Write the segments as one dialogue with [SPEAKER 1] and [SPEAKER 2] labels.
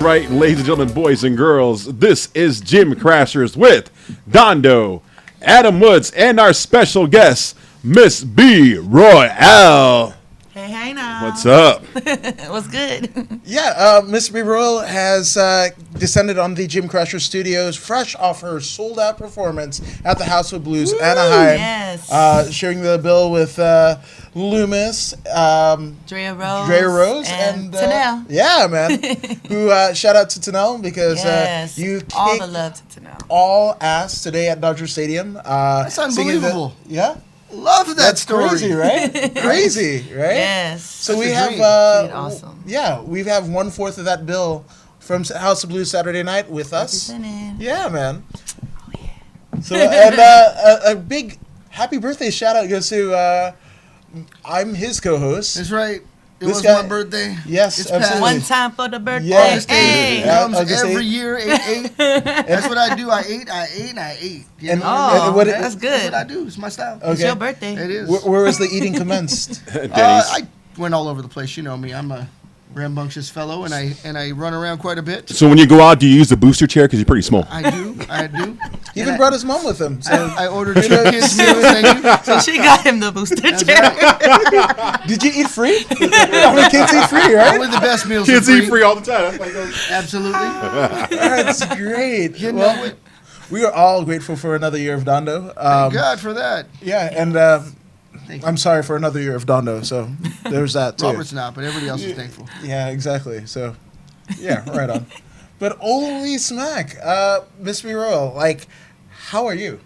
[SPEAKER 1] Right, ladies and gentlemen, boys and girls, this is Gym Crashers with Dondo, Adam Woods, and our special guest, Miss B. Royale.
[SPEAKER 2] Hey now.
[SPEAKER 1] What's up?
[SPEAKER 2] What's good?
[SPEAKER 3] Yeah, Miss B. Royal has descended on the Gym Crusher Studios fresh off her sold-out performance at the House of Blues Anaheim.
[SPEAKER 2] Yes.
[SPEAKER 3] Sharing the bill with Loomis,
[SPEAKER 2] Drea Rose,
[SPEAKER 3] and
[SPEAKER 2] Tanel.
[SPEAKER 3] Yeah, man. Who shout out to Tanel because
[SPEAKER 2] Yes.
[SPEAKER 3] you
[SPEAKER 2] all
[SPEAKER 3] kicked
[SPEAKER 2] the love to Tanel.
[SPEAKER 3] all ass today at Dodger Stadium.
[SPEAKER 4] That's unbelievable.
[SPEAKER 3] Yeah.
[SPEAKER 4] Love that
[SPEAKER 3] That's
[SPEAKER 4] story.
[SPEAKER 3] crazy, right? Crazy, right?
[SPEAKER 2] Yes.
[SPEAKER 3] So
[SPEAKER 4] That's
[SPEAKER 3] we
[SPEAKER 4] a
[SPEAKER 3] have,
[SPEAKER 4] dream.
[SPEAKER 2] Awesome.
[SPEAKER 3] yeah, we have 1/4 of that bill from House of Blues Saturday night with us.
[SPEAKER 2] Representing.
[SPEAKER 3] Yeah, man.
[SPEAKER 2] Oh, yeah.
[SPEAKER 3] So and a big happy birthday shout out goes to I'm his co-host.
[SPEAKER 4] That's right. It
[SPEAKER 3] This
[SPEAKER 4] was
[SPEAKER 3] guy-
[SPEAKER 4] my birthday.
[SPEAKER 3] Yes,
[SPEAKER 4] It's
[SPEAKER 3] absolutely.
[SPEAKER 2] One time for the birthday.
[SPEAKER 3] Yes,
[SPEAKER 2] Hey.
[SPEAKER 4] It
[SPEAKER 3] Yeah,
[SPEAKER 4] comes
[SPEAKER 3] August
[SPEAKER 4] every
[SPEAKER 3] 8th.
[SPEAKER 4] year, 8/8. That's what I do. I ate. You
[SPEAKER 3] And-
[SPEAKER 4] know?
[SPEAKER 2] Oh,
[SPEAKER 3] and what-
[SPEAKER 2] that's
[SPEAKER 4] That's
[SPEAKER 2] good.
[SPEAKER 4] what I do. It's my style.
[SPEAKER 3] Okay.
[SPEAKER 2] It's your birthday.
[SPEAKER 4] It is.
[SPEAKER 3] Where was the eating commenced?
[SPEAKER 1] Denny's.
[SPEAKER 4] I went all over the place. You know me. I'm a rambunctious fellow, and I run around quite a bit.
[SPEAKER 1] So when you go out, do you use the booster chair because you're pretty small?
[SPEAKER 4] I do.
[SPEAKER 3] He even brought his mom with him. So.
[SPEAKER 4] I ordered 2 kids meals. Thank you.
[SPEAKER 2] So she got him the booster chair.
[SPEAKER 3] Did you eat free? I mean, kids eat free, right?
[SPEAKER 4] Only the best meals.
[SPEAKER 1] Kids
[SPEAKER 4] are
[SPEAKER 1] eat free all the time.
[SPEAKER 4] Absolutely.
[SPEAKER 3] That's great.
[SPEAKER 4] You know
[SPEAKER 3] Well,
[SPEAKER 4] it.
[SPEAKER 3] we are all grateful for another year of Dondo.
[SPEAKER 4] Thank God for that.
[SPEAKER 3] Yeah, and
[SPEAKER 4] Thank you.
[SPEAKER 3] I'm sorry for another year of Dondo. So there's that too.
[SPEAKER 4] Robert's not, but everybody else is thankful.
[SPEAKER 3] Yeah, exactly. So, yeah, right on. But holy smack, Miss B. Royal, like, how are you?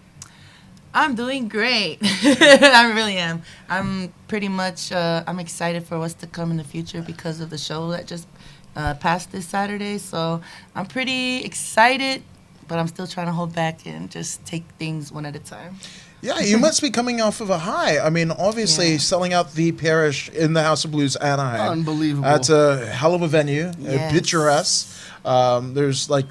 [SPEAKER 2] I'm doing great. I really am. I'm pretty much, I'm excited for what's to come in the future because of the show that just passed this Saturday. So I'm pretty excited, but I'm still trying to hold back and just take things one at a time.
[SPEAKER 3] Yeah, you must be coming off of a high. I mean, obviously,
[SPEAKER 2] Yeah.
[SPEAKER 3] selling out the Parish in the House of Blues Anaheim.
[SPEAKER 4] Unbelievable.
[SPEAKER 3] That's a hell of a venue,
[SPEAKER 2] Yes.
[SPEAKER 3] picturesque. There's like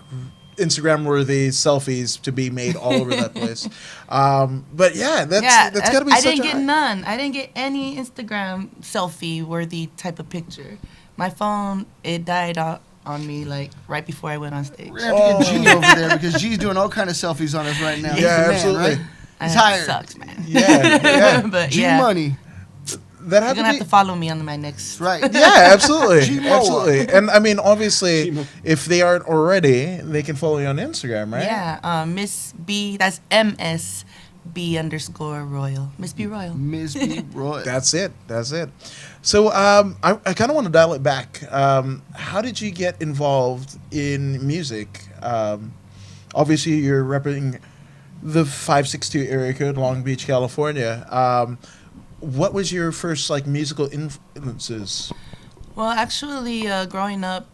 [SPEAKER 3] Instagram-worthy selfies to be made all over that place. But yeah, that's got to be
[SPEAKER 2] I
[SPEAKER 3] such
[SPEAKER 2] didn't
[SPEAKER 3] a
[SPEAKER 2] get
[SPEAKER 3] high.
[SPEAKER 2] none. I didn't get any Instagram selfie-worthy type of picture. My phone, it died out on me like right before I went on stage.
[SPEAKER 4] We're gonna have to get G over there because G's doing all kind of selfies on us right now. He's
[SPEAKER 3] Yeah,
[SPEAKER 4] the man,
[SPEAKER 3] absolutely.
[SPEAKER 4] right? He's hired.
[SPEAKER 2] Sucks, man.
[SPEAKER 3] Yeah.
[SPEAKER 2] But
[SPEAKER 4] G
[SPEAKER 2] yeah,
[SPEAKER 4] money.
[SPEAKER 3] That
[SPEAKER 2] you're
[SPEAKER 3] had
[SPEAKER 2] gonna
[SPEAKER 3] to
[SPEAKER 2] have
[SPEAKER 3] be.
[SPEAKER 2] to follow me on my next.
[SPEAKER 4] That's right.
[SPEAKER 3] Yeah, absolutely,
[SPEAKER 4] G-Moa.
[SPEAKER 3] absolutely. And I mean, obviously, if they aren't already, they can follow you on Instagram, right?
[SPEAKER 2] Yeah, Miss B. That's MSB_Royal. Miss B Royal.
[SPEAKER 4] Ms. B. Roy.
[SPEAKER 3] That's it. That's it. So I kind of want to dial it back. How did you get involved in music? Obviously, you're repping the 562 area code, Long Beach, California. What was your first like musical influences?
[SPEAKER 2] Well, actually, growing up,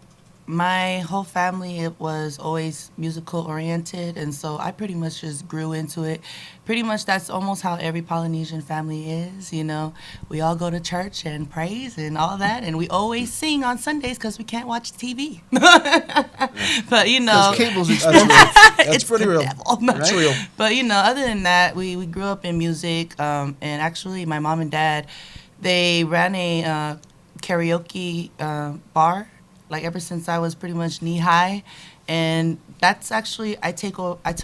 [SPEAKER 2] my whole family, it was always musical oriented, and so I pretty much just grew into it. Pretty much that's almost how every Polynesian family is, you know. We all go to church and praise and all that, and we always sing on Sundays because we can't watch TV. But, you know,
[SPEAKER 4] Because cable's
[SPEAKER 3] That's
[SPEAKER 4] expensive.
[SPEAKER 3] real. That's
[SPEAKER 2] it's
[SPEAKER 3] pretty
[SPEAKER 2] the
[SPEAKER 3] real.
[SPEAKER 2] devil.
[SPEAKER 3] That's real.
[SPEAKER 2] But, you know, other than that, we grew up in music, and actually my mom and dad, they ran a karaoke bar, like ever since I was pretty much knee high, and that's actually I took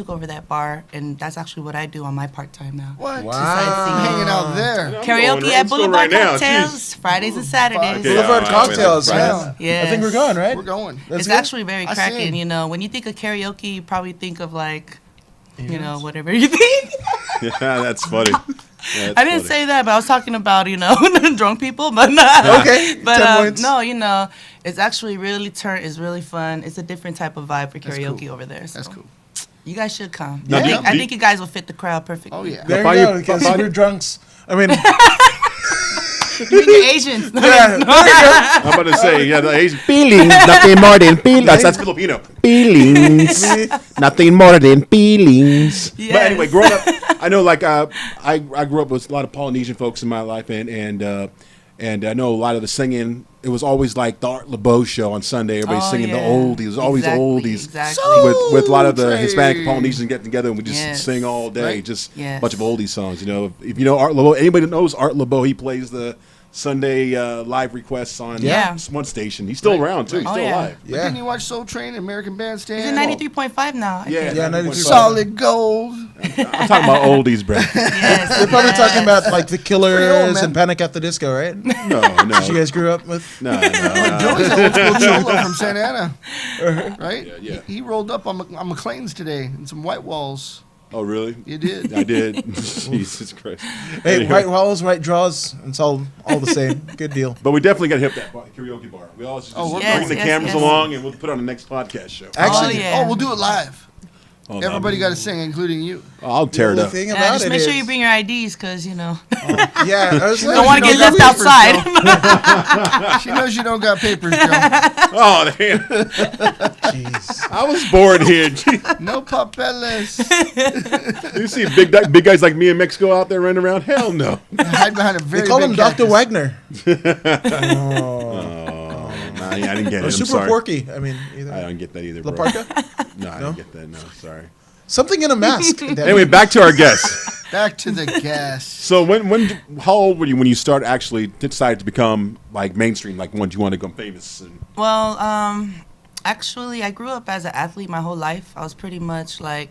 [SPEAKER 2] over that bar, and that's actually what I do on my part time now.
[SPEAKER 4] What?
[SPEAKER 3] Wow.
[SPEAKER 2] Besides
[SPEAKER 4] Hanging out there.
[SPEAKER 2] Karaoke at Boulevard Cocktails, Fridays and Saturdays.
[SPEAKER 1] Okay.
[SPEAKER 3] Boulevard
[SPEAKER 1] Yeah,
[SPEAKER 3] Cocktails,
[SPEAKER 4] right
[SPEAKER 3] man.
[SPEAKER 4] on.
[SPEAKER 2] Yes.
[SPEAKER 3] I think we're going, right?
[SPEAKER 4] We're going.
[SPEAKER 3] That's
[SPEAKER 2] It's
[SPEAKER 3] good?
[SPEAKER 2] actually very
[SPEAKER 4] I
[SPEAKER 2] cracking,
[SPEAKER 4] sing.
[SPEAKER 2] you know. When you think of karaoke, you probably think of like, you know, whatever you think.
[SPEAKER 1] Yeah, that's funny. That's
[SPEAKER 2] I didn't
[SPEAKER 1] funny.
[SPEAKER 2] say that, but I was talking about, you know, drunk people, but not.
[SPEAKER 3] Okay, 10
[SPEAKER 2] But
[SPEAKER 3] points.
[SPEAKER 2] no, you know, it's actually it's really fun. It's a different type of vibe for
[SPEAKER 4] That's
[SPEAKER 2] karaoke
[SPEAKER 4] cool.
[SPEAKER 2] over there. So
[SPEAKER 4] That's cool.
[SPEAKER 2] You guys should come.
[SPEAKER 1] Now,
[SPEAKER 3] Yeah.
[SPEAKER 2] I think you guys will fit the crowd perfectly.
[SPEAKER 4] Oh, yeah.
[SPEAKER 3] There
[SPEAKER 1] Find
[SPEAKER 3] you
[SPEAKER 1] your-
[SPEAKER 3] go, because
[SPEAKER 1] find-
[SPEAKER 3] we're drunks. I mean,
[SPEAKER 2] You bring your Asians.
[SPEAKER 3] yeah,
[SPEAKER 1] I'm about to say, yeah, the Asian
[SPEAKER 5] Feelings, nothing more than feelings.
[SPEAKER 1] that's Filipino.
[SPEAKER 5] Feelings, nothing more than feelings.
[SPEAKER 2] Yes.
[SPEAKER 1] But anyway, growing up, I know like I grew up with a lot of Polynesian folks in my life, and I know a lot of the singing. It was always like the Art LeBeau show on Sunday. Everybody's
[SPEAKER 2] Oh,
[SPEAKER 1] singing
[SPEAKER 2] yeah.
[SPEAKER 1] the oldies. It was always
[SPEAKER 2] Exactly,
[SPEAKER 1] oldies.
[SPEAKER 2] exactly.
[SPEAKER 1] With a lot of the
[SPEAKER 4] Soul
[SPEAKER 1] Hispanic
[SPEAKER 4] Train.
[SPEAKER 1] Polynesians getting together and we just
[SPEAKER 2] Yes.
[SPEAKER 1] sing all day,
[SPEAKER 4] Right.
[SPEAKER 1] just a
[SPEAKER 2] Yes.
[SPEAKER 1] bunch of oldie songs. You know, if you know Art LeBeau, anybody that knows Art LeBeau, he plays the Sunday live requests on
[SPEAKER 2] Yeah.
[SPEAKER 1] one station. He's still around too. He's
[SPEAKER 2] Oh,
[SPEAKER 1] still
[SPEAKER 2] yeah.
[SPEAKER 1] alive.
[SPEAKER 4] But didn't you watch Soul Train, American Bandstand?
[SPEAKER 2] Is it 93.5 now? I
[SPEAKER 1] Yeah,
[SPEAKER 2] think.
[SPEAKER 3] Yeah,
[SPEAKER 1] 93.5.
[SPEAKER 4] Solid gold.
[SPEAKER 1] I'm talking about oldies, bro.
[SPEAKER 2] Yes.
[SPEAKER 3] You're probably talking about like the Killers
[SPEAKER 4] man.
[SPEAKER 3] and Panic at the Disco, right?
[SPEAKER 1] No,
[SPEAKER 3] Did you
[SPEAKER 1] no,
[SPEAKER 3] guys grew up with?
[SPEAKER 1] no.
[SPEAKER 4] Joey's an old school cholo from Santa Ana, right?
[SPEAKER 1] Yeah, yeah.
[SPEAKER 4] He rolled up on McLean's today in some white walls.
[SPEAKER 1] Oh, really?
[SPEAKER 4] You did.
[SPEAKER 1] I did. Jesus Christ.
[SPEAKER 3] Hey,
[SPEAKER 1] Anyway.
[SPEAKER 3] white walls, white draws. It's all the same. Good deal.
[SPEAKER 1] But we definitely got to hit that karaoke bar. We all just
[SPEAKER 4] Oh, we're
[SPEAKER 1] bring
[SPEAKER 4] going.
[SPEAKER 1] the
[SPEAKER 2] Yes,
[SPEAKER 1] cameras
[SPEAKER 2] yes.
[SPEAKER 1] along, and we'll put it on the next podcast show.
[SPEAKER 3] Actually,
[SPEAKER 2] yeah.
[SPEAKER 4] Oh, we'll do it live.
[SPEAKER 1] Oh, no.
[SPEAKER 4] Everybody got to sing, including you.
[SPEAKER 1] I'll tear it
[SPEAKER 3] the
[SPEAKER 1] up.
[SPEAKER 3] thing
[SPEAKER 2] Yeah,
[SPEAKER 3] about
[SPEAKER 2] just
[SPEAKER 3] it
[SPEAKER 2] make sure
[SPEAKER 3] is-
[SPEAKER 2] you bring your IDs, because, you know,
[SPEAKER 3] Yeah, I was
[SPEAKER 2] don't want to
[SPEAKER 4] you
[SPEAKER 2] get
[SPEAKER 4] don't
[SPEAKER 2] left
[SPEAKER 4] got papers,
[SPEAKER 2] outside.
[SPEAKER 4] She knows you don't got papers, Joe.
[SPEAKER 1] Oh, damn.
[SPEAKER 3] Jeez.
[SPEAKER 1] I was bored here.
[SPEAKER 4] No papeles.
[SPEAKER 1] You see big guys like me in Mexico out there running around? Hell no.
[SPEAKER 4] Hide behind a very
[SPEAKER 3] They call
[SPEAKER 4] big
[SPEAKER 3] him Dr.
[SPEAKER 4] cactus.
[SPEAKER 3] Wagner.
[SPEAKER 1] I didn't get it.
[SPEAKER 3] Or
[SPEAKER 1] I'm
[SPEAKER 3] Super
[SPEAKER 1] sorry.
[SPEAKER 3] Porky. I mean,
[SPEAKER 1] I
[SPEAKER 3] either.
[SPEAKER 1] don't get that either,
[SPEAKER 3] La
[SPEAKER 1] bro.
[SPEAKER 3] Parka?
[SPEAKER 1] No, I didn't get that. No, sorry.
[SPEAKER 3] Something in a mask.
[SPEAKER 1] Anyway, back to our guests.
[SPEAKER 4] Back to the gas.
[SPEAKER 1] So how old were you when you started actually decided to become like mainstream? Like when you want to become famous? And
[SPEAKER 2] Well, actually, I grew up as an athlete my whole life. I was pretty much like,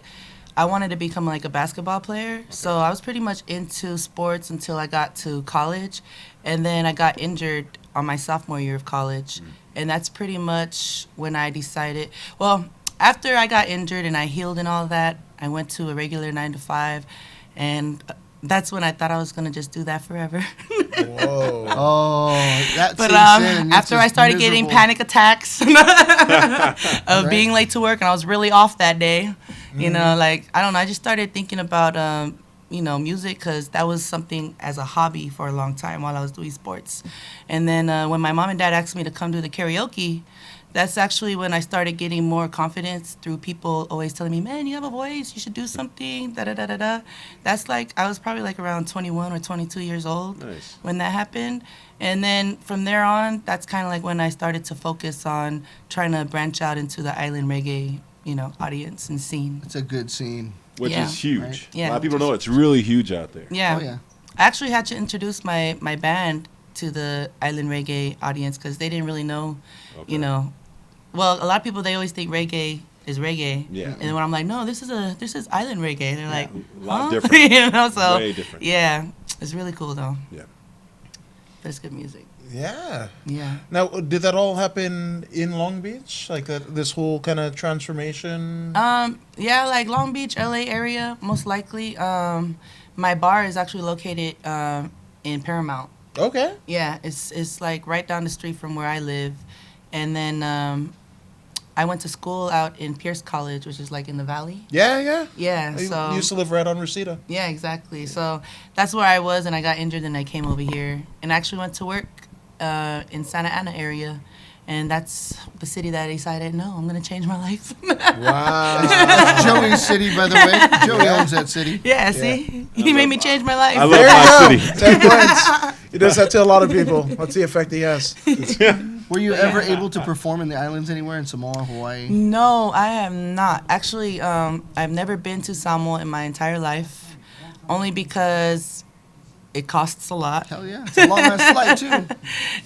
[SPEAKER 2] I wanted to become like a basketball player. So I was pretty much into sports until I got to college. And then I got injured on my sophomore year of college. And that's pretty much when I decided, well, after I got injured and I healed and all that, I went to a regular 9 to 5. And that's when I thought I was going to just do that forever.
[SPEAKER 3] Whoa.
[SPEAKER 4] Oh, that
[SPEAKER 2] But
[SPEAKER 4] sinks in, and it's
[SPEAKER 2] after I
[SPEAKER 4] just
[SPEAKER 2] started getting
[SPEAKER 4] miserable.
[SPEAKER 2] panic attacks of
[SPEAKER 4] Right.
[SPEAKER 2] being late to work, and I was really off that day, you know, like, I don't know, I just started thinking about, music, because that was something as a hobby for a long time while I was doing sports. And then when my mom and dad asked me to come do the karaoke, that's actually when I started getting more confidence through people always telling me, man, you have a voice, you should do something, da-da-da-da-da. That's like, I was probably like around 21 or 22 years old
[SPEAKER 1] Nice.
[SPEAKER 2] when that happened. And then from there on, that's kind of like when I started to focus on trying to branch out into the island reggae, audience and scene.
[SPEAKER 4] It's a good scene.
[SPEAKER 1] which
[SPEAKER 2] Yeah.
[SPEAKER 1] is huge.
[SPEAKER 4] Right.
[SPEAKER 2] Yeah.
[SPEAKER 1] A lot of people know it's really huge out there.
[SPEAKER 2] Yeah.
[SPEAKER 4] Oh, yeah.
[SPEAKER 2] I actually had to introduce my band to the island reggae audience because they didn't really know,
[SPEAKER 1] Okay.
[SPEAKER 2] Well, a lot of people, they always think reggae is reggae.
[SPEAKER 1] Yeah.
[SPEAKER 2] And then when I'm like, no, this is island reggae. They're like,
[SPEAKER 1] A lot
[SPEAKER 2] huh?
[SPEAKER 1] different.
[SPEAKER 2] So
[SPEAKER 1] Way different.
[SPEAKER 2] yeah, it's really cool though.
[SPEAKER 1] Yeah.
[SPEAKER 2] But it's good music.
[SPEAKER 3] Yeah.
[SPEAKER 2] Yeah.
[SPEAKER 3] Now, did that all happen in Long Beach? Like this whole kind of transformation?
[SPEAKER 2] Yeah, like Long Beach, LA area, most likely. My bar is actually located in Paramount.
[SPEAKER 3] Okay.
[SPEAKER 2] Yeah, it's like right down the street from where I live. And then I went to school out in Pierce College, which is like in the valley.
[SPEAKER 3] Yeah, yeah.
[SPEAKER 2] Yeah,
[SPEAKER 3] I
[SPEAKER 2] so
[SPEAKER 3] used to live right on Reseda.
[SPEAKER 2] yeah, exactly. So that's where I was, and I got injured, and I came over here, and I actually went to work in Santa Ana area, and that's the city that I decided, no, I'm gonna change my life.
[SPEAKER 3] Wow.
[SPEAKER 4] That's Joey's city, by the way. Joey owns that city.
[SPEAKER 2] Yeah, see, he made me change my life.
[SPEAKER 1] I love
[SPEAKER 3] There
[SPEAKER 1] my
[SPEAKER 3] you go.
[SPEAKER 1] city.
[SPEAKER 3] 10 points. He does that to a lot of people. What's the effect he has?
[SPEAKER 4] Were you ever able to perform in the islands anywhere, in Samoa, Hawaii?
[SPEAKER 2] No, I have not. Actually, I've never been to Samoa in my entire life, only because it costs a lot.
[SPEAKER 4] Hell yeah. It's a long ass flight, too.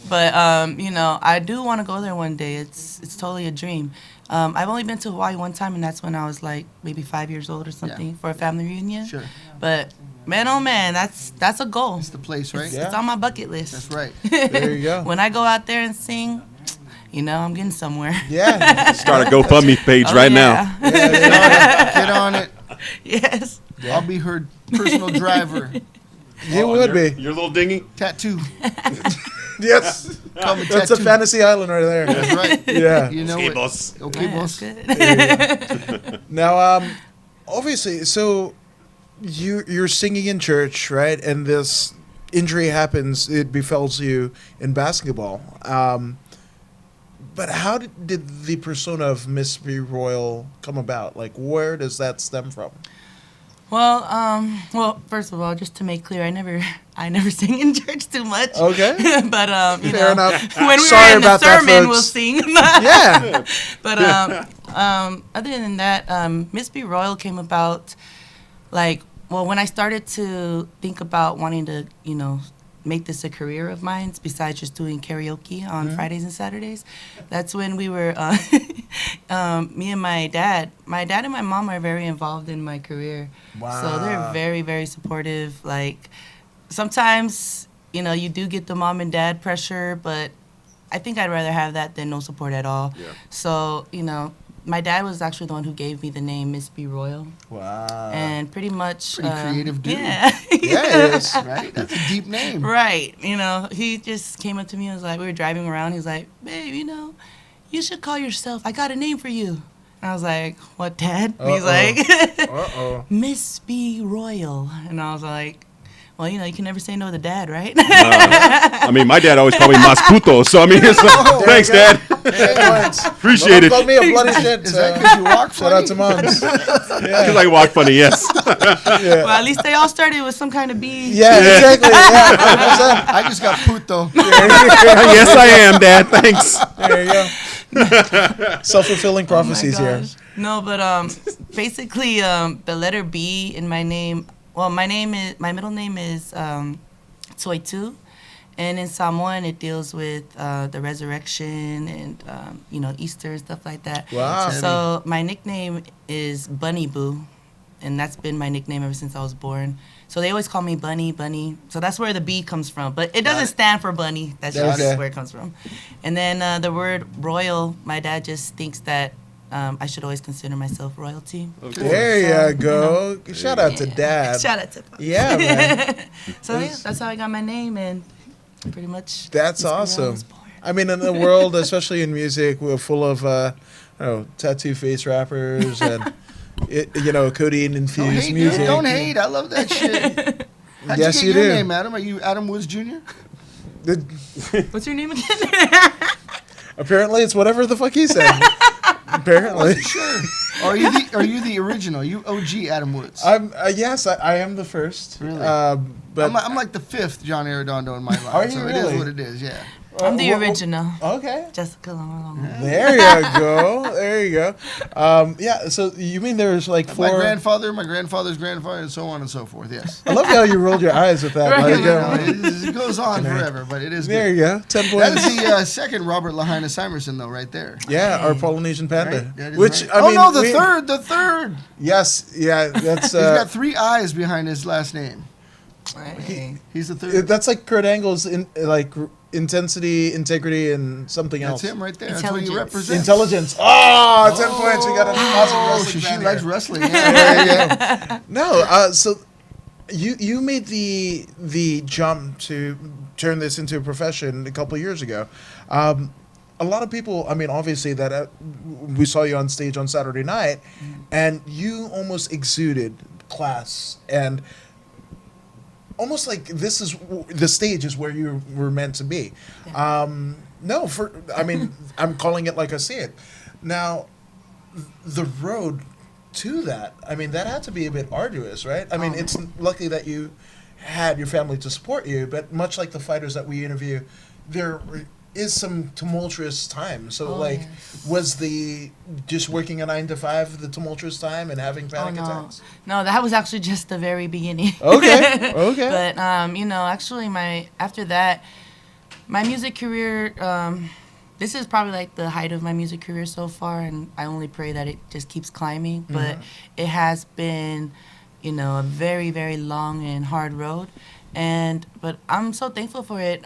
[SPEAKER 2] But I do want to go there one day. It's totally a dream. I've only been to Hawaii one time, and that's when I was like maybe 5 years old or something for a family reunion.
[SPEAKER 4] Sure.
[SPEAKER 2] But man, oh man, that's a goal.
[SPEAKER 4] It's the place, right?
[SPEAKER 3] Yeah.
[SPEAKER 2] It's on my bucket list.
[SPEAKER 4] That's right.
[SPEAKER 3] There you go.
[SPEAKER 2] When I go out there and sing, I'm getting somewhere.
[SPEAKER 3] Yeah.
[SPEAKER 1] Start a GoFundMe page
[SPEAKER 2] Oh,
[SPEAKER 1] right now.
[SPEAKER 2] yeah.
[SPEAKER 4] Get on it.
[SPEAKER 2] Yes.
[SPEAKER 4] I'll be her personal driver.
[SPEAKER 3] You would be.
[SPEAKER 1] Your little dinghy.
[SPEAKER 4] Tattoo.
[SPEAKER 3] Yes.
[SPEAKER 4] Call me
[SPEAKER 3] That's a
[SPEAKER 4] tattoo.
[SPEAKER 3] fantasy island right there.
[SPEAKER 4] That's right.
[SPEAKER 3] Yeah.
[SPEAKER 4] You know
[SPEAKER 1] Okay,
[SPEAKER 4] it.
[SPEAKER 1] boss.
[SPEAKER 4] Okay,
[SPEAKER 2] Yeah,
[SPEAKER 4] boss.
[SPEAKER 2] that's good.
[SPEAKER 3] Now, obviously, so you're singing in church, right? And this injury happens, it befalls you in basketball. But how did the persona of Miss B Royal come about? Like, where does that stem from?
[SPEAKER 2] Well, first of all, just to make clear, I never sing in church too much.
[SPEAKER 3] Okay.
[SPEAKER 2] But
[SPEAKER 3] Fair enough.
[SPEAKER 2] when we
[SPEAKER 3] Sorry
[SPEAKER 2] were in the
[SPEAKER 3] about that,
[SPEAKER 2] sermon, we'll
[SPEAKER 3] folks.
[SPEAKER 2] sing.
[SPEAKER 3] Yeah.
[SPEAKER 2] But other than that, Miss B Royal came about when I started to think about wanting to, make this a career of mine besides just doing karaoke on Fridays and Saturdays. That's when we were, me and my dad and my mom are very involved in my career.
[SPEAKER 3] Wow.
[SPEAKER 2] So they're very, very supportive. Like, sometimes, you know, you do get the mom and dad pressure, but I think I'd rather have that than no support at all.
[SPEAKER 1] Yeah.
[SPEAKER 2] So, you know, my dad was actually the one who gave me the name Miss B Royal.
[SPEAKER 3] Wow.
[SPEAKER 2] And pretty much...
[SPEAKER 4] Pretty creative dude.
[SPEAKER 2] Yeah.
[SPEAKER 3] Yeah, it is.
[SPEAKER 4] Right? That's a deep name.
[SPEAKER 2] Right. You know, he just came up to me and was like, we were driving around. He was like, babe, you know, you should call yourself, I got a name for you. And I was like, what, Dad? And he's like,
[SPEAKER 3] Uh-oh.
[SPEAKER 2] Miss B Royal. And I was like, well, you know, you can never say no to Dad, right?
[SPEAKER 1] I mean, my dad always called me Mas Puto, so I mean, it's thanks, Dad. Appreciate it.
[SPEAKER 3] Called me a bloody shit.
[SPEAKER 4] Is that because you walk
[SPEAKER 3] Shout out to
[SPEAKER 4] funny?
[SPEAKER 3] moms.
[SPEAKER 1] Because I walk funny, yes.
[SPEAKER 2] Well, at least they all started with some kind of B.
[SPEAKER 3] Yeah, exactly. Yeah,
[SPEAKER 4] I just got puto.
[SPEAKER 1] Yes, I am, Dad. Thanks.
[SPEAKER 3] 100%. There you go. Self-fulfilling prophecies here.
[SPEAKER 2] gosh. No, but basically, the letter B in my name. Well, my middle name is Toitu, and in Samoan it deals with the resurrection and you know, Easter and stuff like that.
[SPEAKER 3] Wow.
[SPEAKER 2] So my nickname is Bunny Boo, and that's been my nickname ever since I was born. So they always call me Bunny, Bunny. So that's where the B comes from. But it doesn't stand for Bunny. That's just
[SPEAKER 3] Okay.
[SPEAKER 2] where it comes from. And then the word royal, my dad just thinks that I should always consider myself royalty.
[SPEAKER 3] There you go. Shout out to Dad.
[SPEAKER 2] Shout out to Pop.
[SPEAKER 3] Yeah, man.
[SPEAKER 2] So yeah, that's how I got my name, and pretty much.
[SPEAKER 3] That's
[SPEAKER 2] Miss Burrell
[SPEAKER 3] awesome.
[SPEAKER 2] was born.
[SPEAKER 3] I mean, in the world, especially in music, we're full of, tattoo face rappers and, you know, codeine
[SPEAKER 4] Don't
[SPEAKER 3] infused
[SPEAKER 4] hate,
[SPEAKER 3] music.
[SPEAKER 4] dude. Don't hate. I love that shit. How'd
[SPEAKER 3] Yes,
[SPEAKER 4] you
[SPEAKER 3] you
[SPEAKER 4] get your
[SPEAKER 3] do.
[SPEAKER 4] name, Adam? Are you Adam Woods Jr.?
[SPEAKER 2] What's your name again?
[SPEAKER 3] Apparently, it's whatever the fuck he said. Apparently.
[SPEAKER 4] Sure. Are you the original? Are you OG Adam Woods?
[SPEAKER 3] I'm yes, I am the first.
[SPEAKER 4] Really?
[SPEAKER 3] But
[SPEAKER 4] I'm like the fifth John Arredondo in my life.
[SPEAKER 3] Are you
[SPEAKER 4] so it
[SPEAKER 3] really?
[SPEAKER 4] is what it is, yeah.
[SPEAKER 2] I'm the
[SPEAKER 3] well,
[SPEAKER 2] original.
[SPEAKER 3] okay.
[SPEAKER 2] Jessica Long.
[SPEAKER 3] There you go. There you go. Yeah. So you mean there's like
[SPEAKER 4] My
[SPEAKER 3] four?
[SPEAKER 4] grandfather, my grandfather's grandfather, and so on and so forth, yes.
[SPEAKER 3] I love how you rolled your eyes with that.
[SPEAKER 2] Right.
[SPEAKER 3] Like,
[SPEAKER 4] It goes on forever, but it is
[SPEAKER 3] there
[SPEAKER 4] good.
[SPEAKER 3] you go. 10
[SPEAKER 4] That
[SPEAKER 3] points.
[SPEAKER 4] is the second Robert Lahaina Simerson, though, right there.
[SPEAKER 3] Yeah, our Polynesian panda.
[SPEAKER 4] Right? That is
[SPEAKER 3] Which
[SPEAKER 4] right.
[SPEAKER 3] I mean,
[SPEAKER 4] no, the third.
[SPEAKER 3] Yes, yeah, that's
[SPEAKER 4] He's got 3 eyes behind his last name.
[SPEAKER 2] Right.
[SPEAKER 4] He's the third.
[SPEAKER 3] that's like Kurt Angle's intensity, integrity, and something
[SPEAKER 4] That's
[SPEAKER 3] else.
[SPEAKER 4] him right there. That's what he
[SPEAKER 2] Intelligence.
[SPEAKER 4] represents.
[SPEAKER 3] Intelligence. Oh, 10 points. We got an awesome
[SPEAKER 4] Oh,
[SPEAKER 3] wrestling
[SPEAKER 4] she
[SPEAKER 3] fan
[SPEAKER 4] likes
[SPEAKER 3] here.
[SPEAKER 4] wrestling. Yeah.
[SPEAKER 3] No, so you made the jump to turn this into a profession a couple of years ago. A lot of people, I mean, obviously that we saw you on stage on Saturday night, and you almost exuded class and almost like this is the stage is where you were meant to be.
[SPEAKER 2] Yeah.
[SPEAKER 3] No, I mean, I'm calling it like I see it. Now, the road to that, I mean, that had to be a bit arduous, right? I mean,
[SPEAKER 2] Oh.
[SPEAKER 3] it's lucky that you had your family to support you, but much like the fighters that we interview, there is some tumultuous time. So,
[SPEAKER 2] Oh,
[SPEAKER 3] like,
[SPEAKER 2] yes.
[SPEAKER 3] was the just working a 9 to 5 the tumultuous time and having panic
[SPEAKER 2] no.
[SPEAKER 3] attacks?
[SPEAKER 2] No, that was actually just the very beginning.
[SPEAKER 3] Okay, okay.
[SPEAKER 2] But you know, actually, after that, my music career. This is probably like the height of my music career so far, and I only pray that it just keeps climbing. But it has been, you know, a very, very long and hard road, but I'm so thankful for it.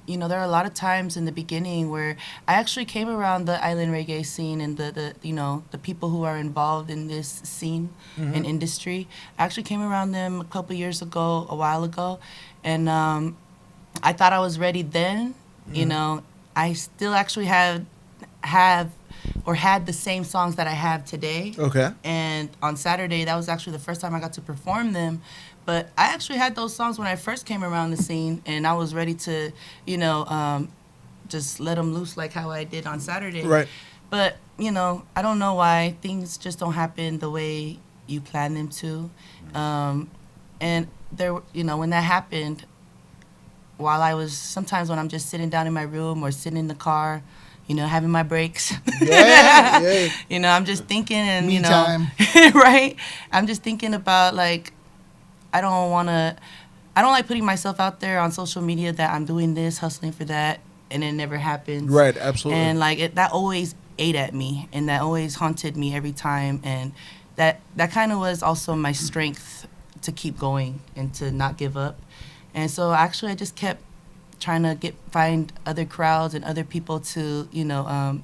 [SPEAKER 2] You know, there are a lot of times in the beginning where I actually came around the island reggae scene and the you know, the people who are involved in this scene and industry. I actually came around them a while ago, and I thought I was ready then. You know, I still actually had the same songs that I have today.
[SPEAKER 3] Okay.
[SPEAKER 2] And on Saturday, that was actually the first time I got to perform them. But I actually had those songs when I first came around the scene, and I was ready to, you know, just let them loose like how I did on Saturday.
[SPEAKER 3] Right.
[SPEAKER 2] But, you know, I don't know why things just don't happen the way you plan them to. And there, you know, when that happened, sometimes when I'm just sitting down in my room or sitting in the car, you know, having my breaks.
[SPEAKER 3] Yeah.
[SPEAKER 2] You know, I'm just thinking and,
[SPEAKER 4] Me
[SPEAKER 2] you know,
[SPEAKER 4] time.
[SPEAKER 2] right? I'm just thinking about, like, I don't want to I don't like putting myself out there on social media that I'm doing this, hustling for that, and it never happens.
[SPEAKER 3] Right, absolutely.
[SPEAKER 2] And like that always ate at me, and that always haunted me every time, and that kind of was also my strength to keep going and to not give up. And so actually I just kept trying to find other crowds and other people to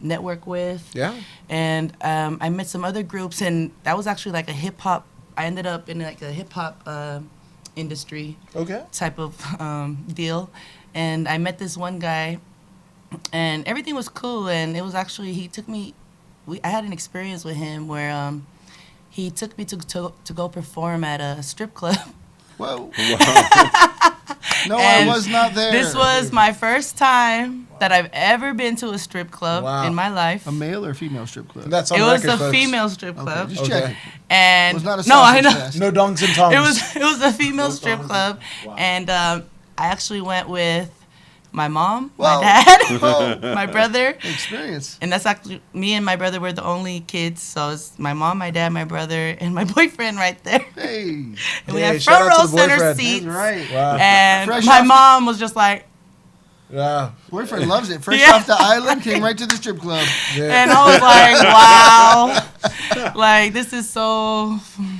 [SPEAKER 2] network with.
[SPEAKER 3] Yeah.
[SPEAKER 2] And I met some other groups, and that was actually like a hip hop. I ended up in like a hip hop industry
[SPEAKER 3] Okay.
[SPEAKER 2] type of deal, and I met this one guy, and everything was cool. And it was actually he took me. I had an experience with him where he took me to go perform at a strip club.
[SPEAKER 4] Whoa. No, I
[SPEAKER 2] And
[SPEAKER 4] was not there.
[SPEAKER 2] This was my first time that I've ever been to a strip club
[SPEAKER 3] Wow.
[SPEAKER 2] in my life.
[SPEAKER 4] a male or female strip club.
[SPEAKER 3] That's on
[SPEAKER 2] It was
[SPEAKER 3] record,
[SPEAKER 2] a
[SPEAKER 3] folks.
[SPEAKER 2] female strip club,
[SPEAKER 4] Just
[SPEAKER 3] Okay.
[SPEAKER 4] checking.
[SPEAKER 2] and
[SPEAKER 4] It was not a
[SPEAKER 2] no, I
[SPEAKER 4] sausage
[SPEAKER 2] know
[SPEAKER 4] fest.
[SPEAKER 3] No dongs and tongs.
[SPEAKER 2] it was a female strip club, and I actually went with my mom,
[SPEAKER 4] Whoa.
[SPEAKER 2] my dad,
[SPEAKER 4] Whoa.
[SPEAKER 2] my brother,
[SPEAKER 4] Experience.
[SPEAKER 2] and that's actually me and my brother were the only kids. So it's my mom, my dad, my brother, and my boyfriend right there.
[SPEAKER 4] Hey.
[SPEAKER 2] And we
[SPEAKER 3] Hey,
[SPEAKER 2] had
[SPEAKER 3] shout
[SPEAKER 2] front
[SPEAKER 3] out
[SPEAKER 2] row
[SPEAKER 3] to the
[SPEAKER 2] center
[SPEAKER 3] boyfriend.
[SPEAKER 2] seats.
[SPEAKER 4] That's right.
[SPEAKER 3] Wow.
[SPEAKER 2] And
[SPEAKER 4] Fresh
[SPEAKER 2] my
[SPEAKER 4] off the-
[SPEAKER 2] mom was just like,
[SPEAKER 3] Yeah.
[SPEAKER 4] Boyfriend loves it. Fresh
[SPEAKER 2] Yeah.
[SPEAKER 4] off the island, came right to the strip club.
[SPEAKER 3] Yeah.
[SPEAKER 2] and I was like, wow, like this is so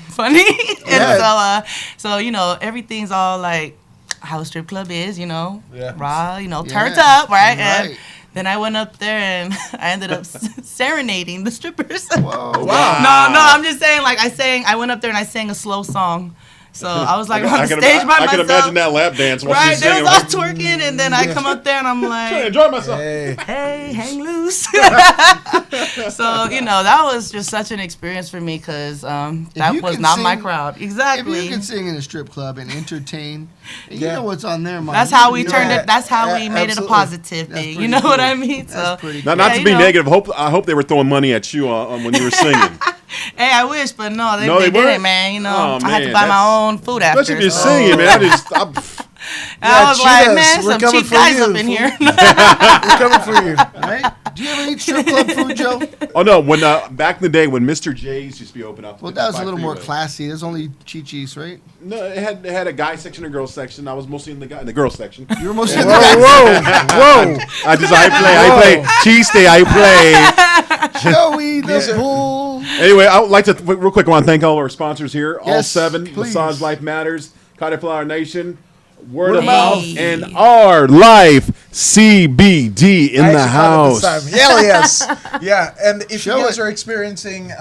[SPEAKER 2] funny.
[SPEAKER 3] Yeah.
[SPEAKER 2] And so everything's all like how a strip club is,
[SPEAKER 3] Yeah.
[SPEAKER 2] raw,
[SPEAKER 4] Yeah.
[SPEAKER 2] turned up, right? And
[SPEAKER 4] Right.
[SPEAKER 2] then I went up there and I ended up serenading the strippers.
[SPEAKER 4] Whoa.
[SPEAKER 3] Wow.
[SPEAKER 2] No, I'm just saying, like I went up there and I sang a slow song. So I was like on
[SPEAKER 1] I
[SPEAKER 2] the
[SPEAKER 1] can,
[SPEAKER 2] stage by
[SPEAKER 1] I
[SPEAKER 2] myself.
[SPEAKER 1] can imagine that lap dance while
[SPEAKER 2] Right,
[SPEAKER 1] she's
[SPEAKER 2] they
[SPEAKER 1] singing.
[SPEAKER 2] was all twerking, and then I come up there and I'm
[SPEAKER 1] Trying to
[SPEAKER 2] like,
[SPEAKER 1] enjoy myself.
[SPEAKER 3] Hey.
[SPEAKER 2] hey, hang loose. So, that was just such an experience for me because that
[SPEAKER 4] you
[SPEAKER 2] was
[SPEAKER 4] can
[SPEAKER 2] not my
[SPEAKER 4] sing-
[SPEAKER 2] crowd.
[SPEAKER 4] If
[SPEAKER 2] Exactly.
[SPEAKER 4] you can sing in a strip club and entertain, you
[SPEAKER 3] Yeah.
[SPEAKER 4] know what's on their mind.
[SPEAKER 2] That's how we
[SPEAKER 4] You know
[SPEAKER 2] turned
[SPEAKER 4] that.
[SPEAKER 2] it. That's how
[SPEAKER 3] Yeah,
[SPEAKER 2] we made it a
[SPEAKER 3] absolutely.
[SPEAKER 2] positive
[SPEAKER 4] That's
[SPEAKER 2] thing. You
[SPEAKER 4] pretty
[SPEAKER 2] know what
[SPEAKER 4] cool.
[SPEAKER 2] I mean? So,
[SPEAKER 4] That's pretty
[SPEAKER 1] Not,
[SPEAKER 4] cool.
[SPEAKER 1] not to
[SPEAKER 2] you
[SPEAKER 1] be
[SPEAKER 2] know.
[SPEAKER 1] negative. I hope they were throwing money at you when you were singing.
[SPEAKER 2] hey, I wish, but no, they,
[SPEAKER 1] No, they
[SPEAKER 2] didn't,
[SPEAKER 1] weren't?
[SPEAKER 2] man.
[SPEAKER 1] Oh,
[SPEAKER 2] I had to
[SPEAKER 1] man,
[SPEAKER 2] buy my
[SPEAKER 1] that's-
[SPEAKER 2] own food after.
[SPEAKER 1] Especially if you're
[SPEAKER 2] so-
[SPEAKER 1] singing, man.
[SPEAKER 2] And I was like,
[SPEAKER 3] cheetahs,
[SPEAKER 2] man,
[SPEAKER 3] we're
[SPEAKER 2] some
[SPEAKER 3] coming
[SPEAKER 2] cheap
[SPEAKER 3] for
[SPEAKER 2] guys
[SPEAKER 3] you,
[SPEAKER 2] up in
[SPEAKER 3] fool.
[SPEAKER 2] here.
[SPEAKER 3] We're coming for you.
[SPEAKER 4] Right? Do you ever eat strip club food, Joe?
[SPEAKER 1] Oh no! When back in the day when Mr. J's used to be open up.
[SPEAKER 4] Well, that was a
[SPEAKER 1] 55
[SPEAKER 4] little more
[SPEAKER 1] freeway.
[SPEAKER 4] classy. There's only Chi-Chi's, right?
[SPEAKER 1] No, it had a guy section and a girl section. I was mostly in the girl section.
[SPEAKER 4] You were mostly in
[SPEAKER 3] Whoa,
[SPEAKER 4] the
[SPEAKER 3] whoa, whoa.
[SPEAKER 1] I play cheese day. I play.
[SPEAKER 4] Joey the Bull.
[SPEAKER 1] Anyway, I would like to real quick. I want to thank all our sponsors here. All
[SPEAKER 4] Yes,
[SPEAKER 1] 7:
[SPEAKER 4] please.
[SPEAKER 1] Massage Life Matters, Cauliflower Nation, Word of
[SPEAKER 2] of
[SPEAKER 1] Mouth,
[SPEAKER 2] Mouth.
[SPEAKER 1] and Our Life CBD in
[SPEAKER 3] I
[SPEAKER 1] the
[SPEAKER 3] actually caught it this
[SPEAKER 1] house.
[SPEAKER 3] time. Hell yes. Yeah, and if
[SPEAKER 4] Show
[SPEAKER 3] you guys
[SPEAKER 4] it.
[SPEAKER 3] are experiencing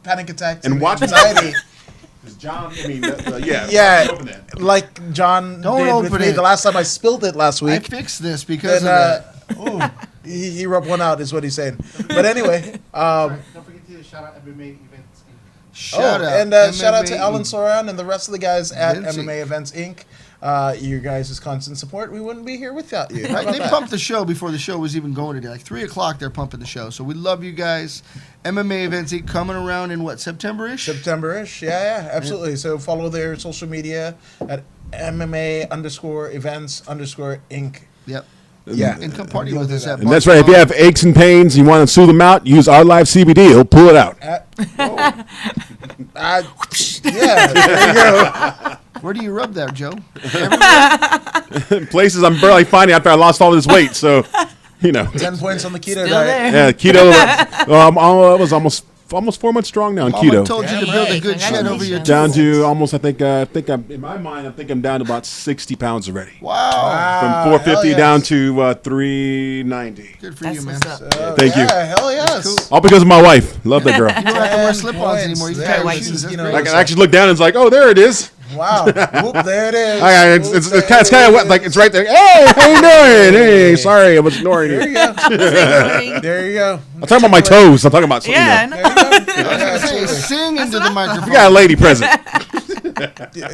[SPEAKER 3] panic attacks
[SPEAKER 1] And watch
[SPEAKER 3] anxiety,
[SPEAKER 1] John, yeah,
[SPEAKER 3] yeah,
[SPEAKER 1] open that.
[SPEAKER 3] like John
[SPEAKER 4] Don't
[SPEAKER 3] did with
[SPEAKER 4] open
[SPEAKER 3] me
[SPEAKER 4] it.
[SPEAKER 3] the last time I spilled it last
[SPEAKER 4] I
[SPEAKER 3] week,
[SPEAKER 4] fixed this because
[SPEAKER 3] then
[SPEAKER 4] of that.
[SPEAKER 3] he rubbed one out, is what he's saying. But anyway,
[SPEAKER 6] Don't forget to shout out MMA Events Inc.
[SPEAKER 4] Shout out.
[SPEAKER 3] and shout out to
[SPEAKER 4] MMA.
[SPEAKER 3] Alan Soran and the rest of the guys at
[SPEAKER 4] Events Inc.
[SPEAKER 3] MMA Events Inc. Your guys' constant support, we wouldn't be here without you. How
[SPEAKER 4] Right,
[SPEAKER 3] about
[SPEAKER 4] they
[SPEAKER 3] that?
[SPEAKER 4] pumped the show before the show was even going today. Like 3 o'clock, they're pumping the show. So we love you guys. MMA Events Inc. coming around in what, September-ish?
[SPEAKER 3] September-ish, yeah, absolutely. So follow their social media at MMA_events_Inc.
[SPEAKER 4] Yep.
[SPEAKER 3] Yeah,
[SPEAKER 4] And come party
[SPEAKER 3] You'll
[SPEAKER 4] with
[SPEAKER 3] do
[SPEAKER 4] us
[SPEAKER 3] that.
[SPEAKER 4] at
[SPEAKER 1] And that's right. If you
[SPEAKER 4] Barcelona.
[SPEAKER 1] have aches and pains, you want to soothe them out, use Our Life CBD. It'll pull it out.
[SPEAKER 3] Yeah, there you go.
[SPEAKER 4] Where do you rub that, Joe?
[SPEAKER 1] Places I'm barely finding after I lost all this weight. So,
[SPEAKER 3] 10 points on the keto
[SPEAKER 2] Still
[SPEAKER 3] diet.
[SPEAKER 2] there.
[SPEAKER 1] yeah, keto. I was almost 4 months strong now on
[SPEAKER 4] Mama
[SPEAKER 1] keto.
[SPEAKER 4] told you
[SPEAKER 3] Yeah,
[SPEAKER 4] to build a
[SPEAKER 2] right.
[SPEAKER 4] good shed over your
[SPEAKER 1] Down
[SPEAKER 4] tools.
[SPEAKER 1] to almost, I think I'm in my mind, I think I'm down to about 60 pounds already.
[SPEAKER 4] Wow.
[SPEAKER 1] From
[SPEAKER 3] Wow,
[SPEAKER 1] 450
[SPEAKER 3] hell
[SPEAKER 1] down
[SPEAKER 3] yes.
[SPEAKER 1] to 390.
[SPEAKER 4] Good for
[SPEAKER 2] That's
[SPEAKER 4] you, man.
[SPEAKER 2] what's up.
[SPEAKER 3] Oh,
[SPEAKER 1] Thank you.
[SPEAKER 3] yeah, hell yes.
[SPEAKER 4] cool.
[SPEAKER 1] All because of my wife. Love that girl.
[SPEAKER 4] You don't have to wear
[SPEAKER 3] 10
[SPEAKER 4] slip-ons
[SPEAKER 3] points
[SPEAKER 4] anymore. You can
[SPEAKER 3] there,
[SPEAKER 4] tie white
[SPEAKER 3] which
[SPEAKER 4] shoes.
[SPEAKER 3] is,
[SPEAKER 4] That's
[SPEAKER 3] you know,
[SPEAKER 4] great.
[SPEAKER 1] I can actually look down and it's like, oh, there it is.
[SPEAKER 3] Wow. Whoop, there it is.
[SPEAKER 1] It's
[SPEAKER 3] Whoop,
[SPEAKER 1] kind
[SPEAKER 3] there
[SPEAKER 1] of
[SPEAKER 3] it
[SPEAKER 1] wet,
[SPEAKER 3] is.
[SPEAKER 1] like it's right there. Hey, how you doing? Hey, sorry, I was ignoring
[SPEAKER 3] There
[SPEAKER 1] you.
[SPEAKER 3] you go. There you go.
[SPEAKER 1] I'm talking about my toes. I'm talking about something.
[SPEAKER 2] Yeah, I
[SPEAKER 1] You know.
[SPEAKER 2] know.
[SPEAKER 3] There you go.
[SPEAKER 4] I was
[SPEAKER 3] Yeah,
[SPEAKER 4] gonna say,
[SPEAKER 3] absolutely.
[SPEAKER 4] sing into the microphone.
[SPEAKER 1] We got a lady present.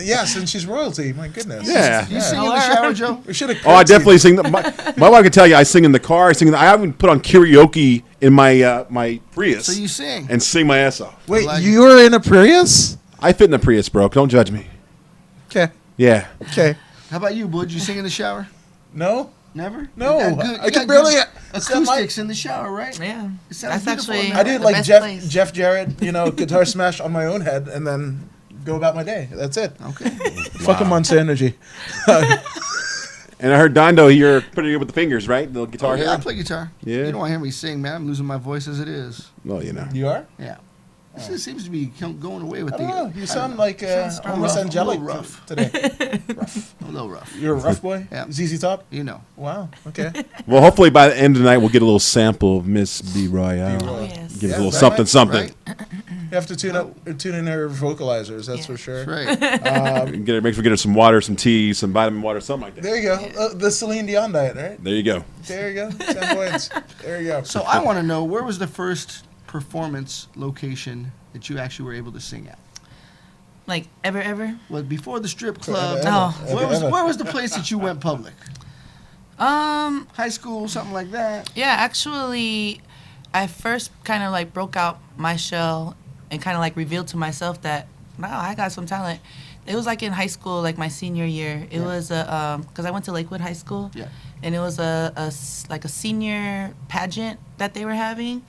[SPEAKER 3] Yeah, since she's royalty, my goodness.
[SPEAKER 1] Yeah.
[SPEAKER 4] You sing in the shower, Joe?
[SPEAKER 3] We should have.
[SPEAKER 1] Oh, I definitely sing. My wife can tell you, I sing in the car. I haven't put on karaoke in my my Prius
[SPEAKER 4] So you sing.
[SPEAKER 1] and sing my ass off.
[SPEAKER 3] Wait,
[SPEAKER 4] Like-
[SPEAKER 3] you were in a Prius?
[SPEAKER 1] I fit in a Prius, bro. Don't judge me.
[SPEAKER 3] Okay.
[SPEAKER 1] Yeah.
[SPEAKER 3] Okay.
[SPEAKER 4] How about you, Bud? You sing in the shower?
[SPEAKER 3] No.
[SPEAKER 4] Never?
[SPEAKER 3] No,
[SPEAKER 4] You got good-
[SPEAKER 3] I
[SPEAKER 4] you
[SPEAKER 3] can
[SPEAKER 4] got
[SPEAKER 3] barely
[SPEAKER 4] good
[SPEAKER 3] stand my-
[SPEAKER 4] acoustics in the shower, right?
[SPEAKER 2] Yeah.
[SPEAKER 4] It sounds
[SPEAKER 2] That's
[SPEAKER 4] beautiful
[SPEAKER 2] actually
[SPEAKER 4] in
[SPEAKER 3] I
[SPEAKER 4] there.
[SPEAKER 3] did
[SPEAKER 2] The
[SPEAKER 3] like
[SPEAKER 2] best
[SPEAKER 3] Jeff
[SPEAKER 2] place.
[SPEAKER 3] Jeff Jarrett, guitar smash on my own head, and then go about my day. That's it.
[SPEAKER 4] Okay.
[SPEAKER 3] Fuck a Monster Energy.
[SPEAKER 1] And I heard Dondo, you're putting it with the fingers, right? The guitar
[SPEAKER 4] Yeah, I
[SPEAKER 1] here?
[SPEAKER 4] play guitar.
[SPEAKER 1] Yeah.
[SPEAKER 4] You don't want to hear me sing, man. I'm losing my voice as it is.
[SPEAKER 1] Well, you know.
[SPEAKER 3] You are?
[SPEAKER 4] Yeah. This seems to be going away with
[SPEAKER 3] I
[SPEAKER 4] the.
[SPEAKER 3] don't know. You sound like
[SPEAKER 2] strong.
[SPEAKER 3] almost
[SPEAKER 4] Rough.
[SPEAKER 3] angelic
[SPEAKER 4] A little rough.
[SPEAKER 3] today.
[SPEAKER 4] A little rough.
[SPEAKER 3] You're a rough boy?
[SPEAKER 4] Yeah.
[SPEAKER 3] ZZ Top?
[SPEAKER 4] You know.
[SPEAKER 3] Wow. Okay.
[SPEAKER 1] Well, hopefully by the end of the night, we'll get a little sample of Miss B. Royale.
[SPEAKER 2] Oh, yes.
[SPEAKER 1] Give us
[SPEAKER 3] Yeah,
[SPEAKER 1] a little
[SPEAKER 3] that
[SPEAKER 1] something,
[SPEAKER 3] might-
[SPEAKER 1] something.
[SPEAKER 4] Right?
[SPEAKER 3] You have to tune in her vocalizers, that's for sure.
[SPEAKER 4] That's right.
[SPEAKER 1] Get her, make sure we get her some water, some tea, some vitamin water, something like that.
[SPEAKER 3] There you go. The Celine Dion diet, right?
[SPEAKER 1] There you go.
[SPEAKER 3] There you go. 10 points. There you go.
[SPEAKER 4] So I want to know, where was the first performance location that you actually were able to sing at?
[SPEAKER 2] Like ever?
[SPEAKER 4] Well, before the strip club.
[SPEAKER 3] Ever,
[SPEAKER 2] Oh.
[SPEAKER 4] Where was the place that you went public? High school, something like that.
[SPEAKER 2] Yeah, actually, I first kind of like broke out my shell and kind of like revealed to myself that, wow, I got some talent. It was like in high school, like my senior year. It was because I went to Lakewood High School.
[SPEAKER 4] Yeah.
[SPEAKER 2] And it was like a senior pageant that they were having,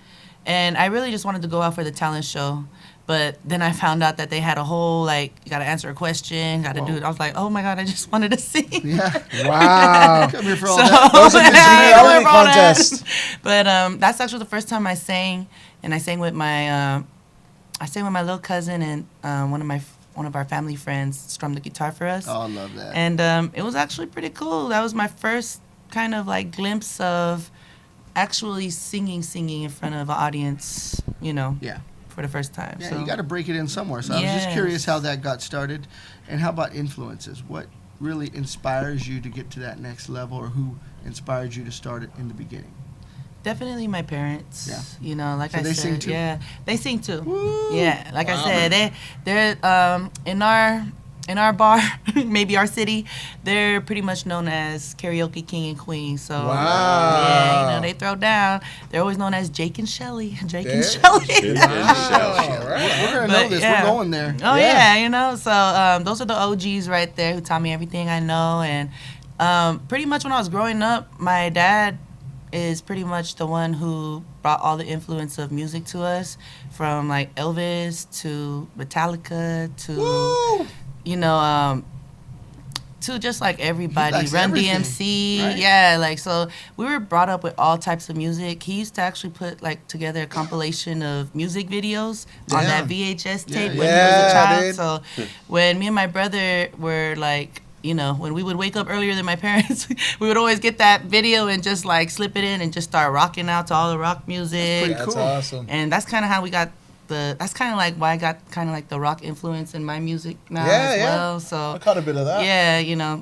[SPEAKER 2] and I really just wanted to go out for the talent show. But then I found out that they had a whole, like, you got to answer a question, got to do it. I was like, oh my God, I just wanted to sing.
[SPEAKER 4] Yeah.
[SPEAKER 3] Wow.
[SPEAKER 4] Come here for all
[SPEAKER 2] So,
[SPEAKER 4] that.
[SPEAKER 3] That was a
[SPEAKER 2] yeah,
[SPEAKER 3] congeniality
[SPEAKER 2] I remember all that.
[SPEAKER 3] contest.
[SPEAKER 2] But that's actually the first time I sang, and I sang with my little cousin and one of our family friends strummed the guitar for us.
[SPEAKER 4] Oh, I love that.
[SPEAKER 2] And it was actually pretty cool. That was my first kind of like glimpse of actually singing in front of an audience,
[SPEAKER 4] Yeah.
[SPEAKER 2] for the first time.
[SPEAKER 4] Yeah,
[SPEAKER 2] so.
[SPEAKER 4] you got to break it in somewhere. So I was just
[SPEAKER 2] Yes.
[SPEAKER 4] curious how that got started. And how about influences? What really inspires you to get to that next level, or who inspired you to start it in the beginning?
[SPEAKER 2] Definitely my parents.
[SPEAKER 4] Yeah.
[SPEAKER 2] Like
[SPEAKER 4] So
[SPEAKER 2] I
[SPEAKER 4] they
[SPEAKER 2] said,
[SPEAKER 4] sing too?
[SPEAKER 2] yeah, they sing too.
[SPEAKER 4] Woo!
[SPEAKER 2] Yeah, like I said, they're in our bar, maybe our city, they're pretty much known as karaoke king and queen. So
[SPEAKER 3] Wow.
[SPEAKER 2] yeah, they throw down. They're always known as Jake and Shelly. Jake and
[SPEAKER 3] Yeah.
[SPEAKER 2] Shelly.
[SPEAKER 3] All right.
[SPEAKER 4] We're going to
[SPEAKER 2] But,
[SPEAKER 4] know this.
[SPEAKER 2] yeah.
[SPEAKER 4] We're going there.
[SPEAKER 2] Oh
[SPEAKER 3] Yeah.
[SPEAKER 2] yeah, so those are the OGs right there who taught me everything I know. And pretty much when I was growing up, my dad is pretty much the one who brought all the influence of music to us, from like Elvis to Metallica to
[SPEAKER 3] Woo!
[SPEAKER 2] to just like everybody,
[SPEAKER 4] likes
[SPEAKER 2] Run
[SPEAKER 4] everything,
[SPEAKER 2] DMC,
[SPEAKER 4] right?
[SPEAKER 2] yeah, like so we were brought up with all types of music. He used to actually put like together a compilation of music videos on
[SPEAKER 3] Yeah.
[SPEAKER 2] that VHS tape
[SPEAKER 4] Yeah,
[SPEAKER 2] when
[SPEAKER 3] yeah.
[SPEAKER 2] he was a child.
[SPEAKER 3] Dude.
[SPEAKER 2] So when me and my brother were like, when we would wake up earlier than my parents, we would always get that video and just like slip it in and just start rocking out to all the rock music.
[SPEAKER 4] pretty
[SPEAKER 3] That's
[SPEAKER 4] cool.
[SPEAKER 3] awesome.
[SPEAKER 2] And that's kind of how we got that's kind of like why I got kind of like the rock influence in my music now
[SPEAKER 3] Yeah,
[SPEAKER 2] as
[SPEAKER 3] yeah.
[SPEAKER 2] well.
[SPEAKER 3] I
[SPEAKER 2] So
[SPEAKER 3] caught a bit of that.
[SPEAKER 2] yeah,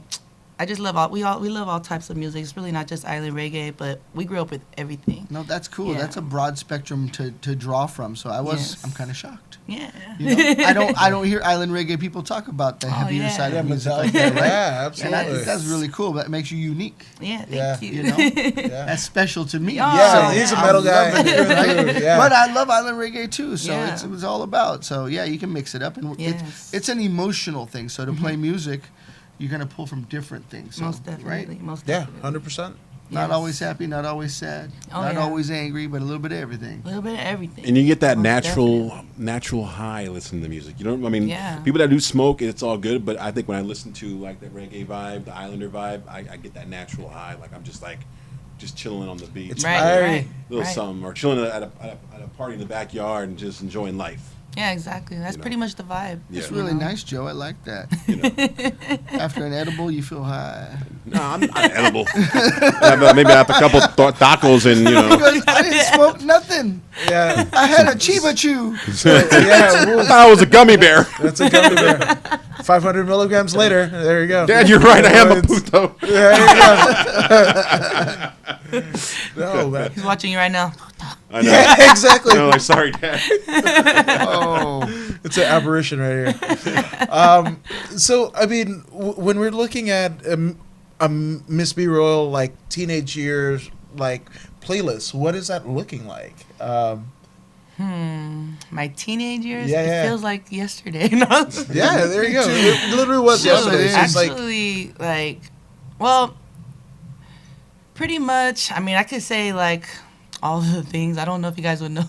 [SPEAKER 2] I just love we love all types of music. It's really not just island reggae, but we grew up with everything.
[SPEAKER 4] No, that's cool.
[SPEAKER 2] Yeah.
[SPEAKER 4] That's a broad spectrum to draw from. So
[SPEAKER 2] Yes.
[SPEAKER 4] I'm kind of shocked.
[SPEAKER 2] Yeah.
[SPEAKER 4] You know? I don't hear island reggae people talk about the heavier
[SPEAKER 2] yeah.
[SPEAKER 4] side
[SPEAKER 3] Yeah,
[SPEAKER 4] of music
[SPEAKER 3] Metallica.
[SPEAKER 4] like that, right?
[SPEAKER 3] Yeah,
[SPEAKER 4] And I
[SPEAKER 3] absolutely.
[SPEAKER 4] think that's really cool. That makes you unique.
[SPEAKER 2] Yeah, thank
[SPEAKER 3] Yeah.
[SPEAKER 2] you.
[SPEAKER 4] You know,
[SPEAKER 3] Yeah.
[SPEAKER 4] that's special to me.
[SPEAKER 3] Yeah,
[SPEAKER 2] Oh,
[SPEAKER 3] he's a
[SPEAKER 2] yeah.
[SPEAKER 3] metal
[SPEAKER 4] I
[SPEAKER 3] guy.
[SPEAKER 4] love it, right?
[SPEAKER 3] Dude, yeah.
[SPEAKER 4] But I love island reggae too, so
[SPEAKER 2] Yeah.
[SPEAKER 4] it was all about. So yeah, you can mix it up, and
[SPEAKER 2] Yes.
[SPEAKER 4] it's an emotional thing. So to play music, you're gonna pull from different things. So,
[SPEAKER 2] Most definitely.
[SPEAKER 4] right?
[SPEAKER 2] Most
[SPEAKER 3] Yeah,
[SPEAKER 2] definitely.
[SPEAKER 3] 100%.
[SPEAKER 4] Not
[SPEAKER 2] Yes.
[SPEAKER 4] always happy, not always sad,
[SPEAKER 2] Oh,
[SPEAKER 4] not
[SPEAKER 2] yeah.
[SPEAKER 4] always angry, but a little bit of everything.
[SPEAKER 2] A little bit of everything.
[SPEAKER 1] And you get that
[SPEAKER 2] Most
[SPEAKER 1] natural high listening to music. I mean,
[SPEAKER 2] Yeah.
[SPEAKER 1] people that do smoke, it's all good. But I think when I listen to like the reggae vibe, the Islander vibe, I get that natural high. Like I'm just chilling on the beach,
[SPEAKER 3] It's
[SPEAKER 2] Right,
[SPEAKER 3] fiery.
[SPEAKER 2] right,
[SPEAKER 1] little
[SPEAKER 2] right.
[SPEAKER 1] something, or chilling at a party in the backyard and just enjoying life.
[SPEAKER 2] Yeah, exactly. That's pretty much the vibe.
[SPEAKER 1] Yeah.
[SPEAKER 4] It's
[SPEAKER 2] you
[SPEAKER 4] really
[SPEAKER 2] know?
[SPEAKER 4] nice, Joe. I like that.
[SPEAKER 1] You know,
[SPEAKER 4] After an edible, you feel high.
[SPEAKER 1] no, I'm not edible. Maybe I have a couple tacos and
[SPEAKER 4] I didn't smoke nothing.
[SPEAKER 3] Yeah.
[SPEAKER 4] I had a Chiba Chew.
[SPEAKER 3] Yeah, woo.
[SPEAKER 1] I thought it was a gummy bear.
[SPEAKER 3] That's a gummy bear. 500 milligrams later, there you go.
[SPEAKER 1] Dad, you're right. I am a puto.
[SPEAKER 3] There you go. No, man.
[SPEAKER 2] He's watching you right now.
[SPEAKER 1] I know.
[SPEAKER 3] Yeah, exactly.
[SPEAKER 1] No, like, sorry, Dad.
[SPEAKER 4] Oh,
[SPEAKER 3] It's an apparition right here. So, I mean, when we're looking at a Miss B Royal, like, teenage years, like, playlist, what is that looking like?
[SPEAKER 2] My teenage years,
[SPEAKER 3] Yeah,
[SPEAKER 2] it
[SPEAKER 3] yeah.
[SPEAKER 2] feels like yesterday. No?
[SPEAKER 3] Yeah, there you go. It literally was
[SPEAKER 4] Some of
[SPEAKER 3] yesterday.
[SPEAKER 4] it
[SPEAKER 3] It's just like,
[SPEAKER 2] Actually, well, pretty much. I mean, I could say like all the things. I don't know if you guys would know,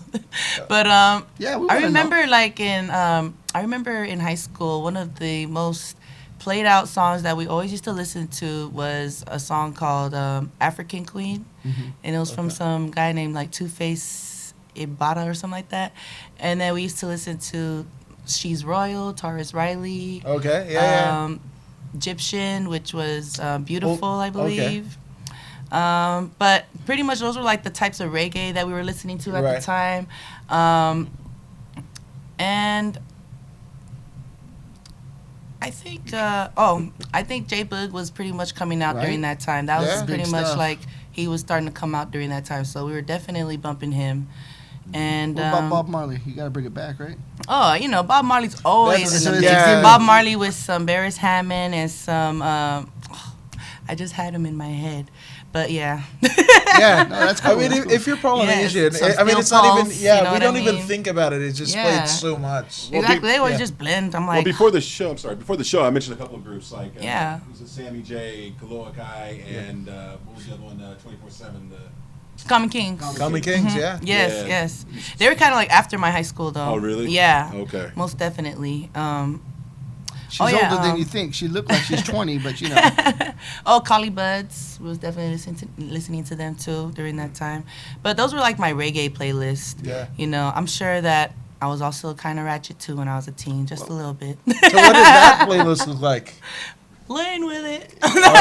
[SPEAKER 2] but
[SPEAKER 4] Yeah, we
[SPEAKER 2] I
[SPEAKER 4] wanna
[SPEAKER 2] remember
[SPEAKER 4] know.
[SPEAKER 2] like I remember in high school, one of the most played out songs that we always used to listen to was a song called African Queen, and it was from some guy named like Two Face Ibata or something like that, and then we used to listen to She's Royal, Taurus Riley,
[SPEAKER 3] Okay, yeah.
[SPEAKER 2] Egyptian, which was Beautiful, I
[SPEAKER 3] okay.
[SPEAKER 2] believe. But pretty much those were like the types of reggae that we were listening to at
[SPEAKER 3] Right.
[SPEAKER 2] the time. And I think, I think J Boog was pretty much coming out
[SPEAKER 4] Right.
[SPEAKER 2] during that time. That was
[SPEAKER 3] Yeah.
[SPEAKER 2] pretty
[SPEAKER 4] Big
[SPEAKER 2] much
[SPEAKER 4] stuff.
[SPEAKER 2] like he was starting to come out during that time. So we were definitely bumping him. And
[SPEAKER 4] What about Bob Marley? You got to bring it back, right?
[SPEAKER 2] oh, you know, Bob Marley's always
[SPEAKER 3] That's-
[SPEAKER 2] in the
[SPEAKER 3] yeah.
[SPEAKER 2] mix. Bob Marley with some Barris Hammond and some. I just had him in my head, but yeah.
[SPEAKER 3] Yeah,
[SPEAKER 4] No, that's
[SPEAKER 3] I
[SPEAKER 4] cool,
[SPEAKER 3] mean,
[SPEAKER 4] that's
[SPEAKER 3] if you're Polynesian,
[SPEAKER 2] Yes, some
[SPEAKER 3] I mean,
[SPEAKER 2] Steel
[SPEAKER 3] it's not even.
[SPEAKER 2] Pulse,
[SPEAKER 3] Yeah,
[SPEAKER 2] you know
[SPEAKER 3] we
[SPEAKER 2] what
[SPEAKER 3] don't
[SPEAKER 2] I
[SPEAKER 3] even
[SPEAKER 2] mean?
[SPEAKER 3] think about it. It's just
[SPEAKER 2] Yeah.
[SPEAKER 3] played so much.
[SPEAKER 1] Well,
[SPEAKER 2] Exactly. They always
[SPEAKER 3] yeah.
[SPEAKER 2] just blend. I'm
[SPEAKER 1] Well,
[SPEAKER 2] like,
[SPEAKER 1] before the show, I'm sorry. Before the show, I mentioned a couple of groups like
[SPEAKER 2] Yeah.
[SPEAKER 1] was it Sammy J, Kaloa Kai, and what was the other one? 24/7.
[SPEAKER 2] Common Kings.
[SPEAKER 3] Common Kings, yeah.
[SPEAKER 2] Yes,
[SPEAKER 1] Yeah.
[SPEAKER 2] yes. They were kind of like after my high school, though.
[SPEAKER 1] Oh, really?
[SPEAKER 2] Yeah.
[SPEAKER 1] Okay.
[SPEAKER 2] Most definitely.
[SPEAKER 4] She's
[SPEAKER 2] Oh, yeah,
[SPEAKER 4] older than
[SPEAKER 2] um,
[SPEAKER 4] you think. She looked like she's 20, but you know.
[SPEAKER 2] Oh, Collie Buds was definitely listening to them too during that time. But those were like my reggae playlist.
[SPEAKER 3] Yeah.
[SPEAKER 2] You know, I'm sure that I was also kind of ratchet too when I was a teen, just a little bit.
[SPEAKER 3] So what does that playlist look like?
[SPEAKER 2] Playing with it.
[SPEAKER 3] okay.
[SPEAKER 2] No,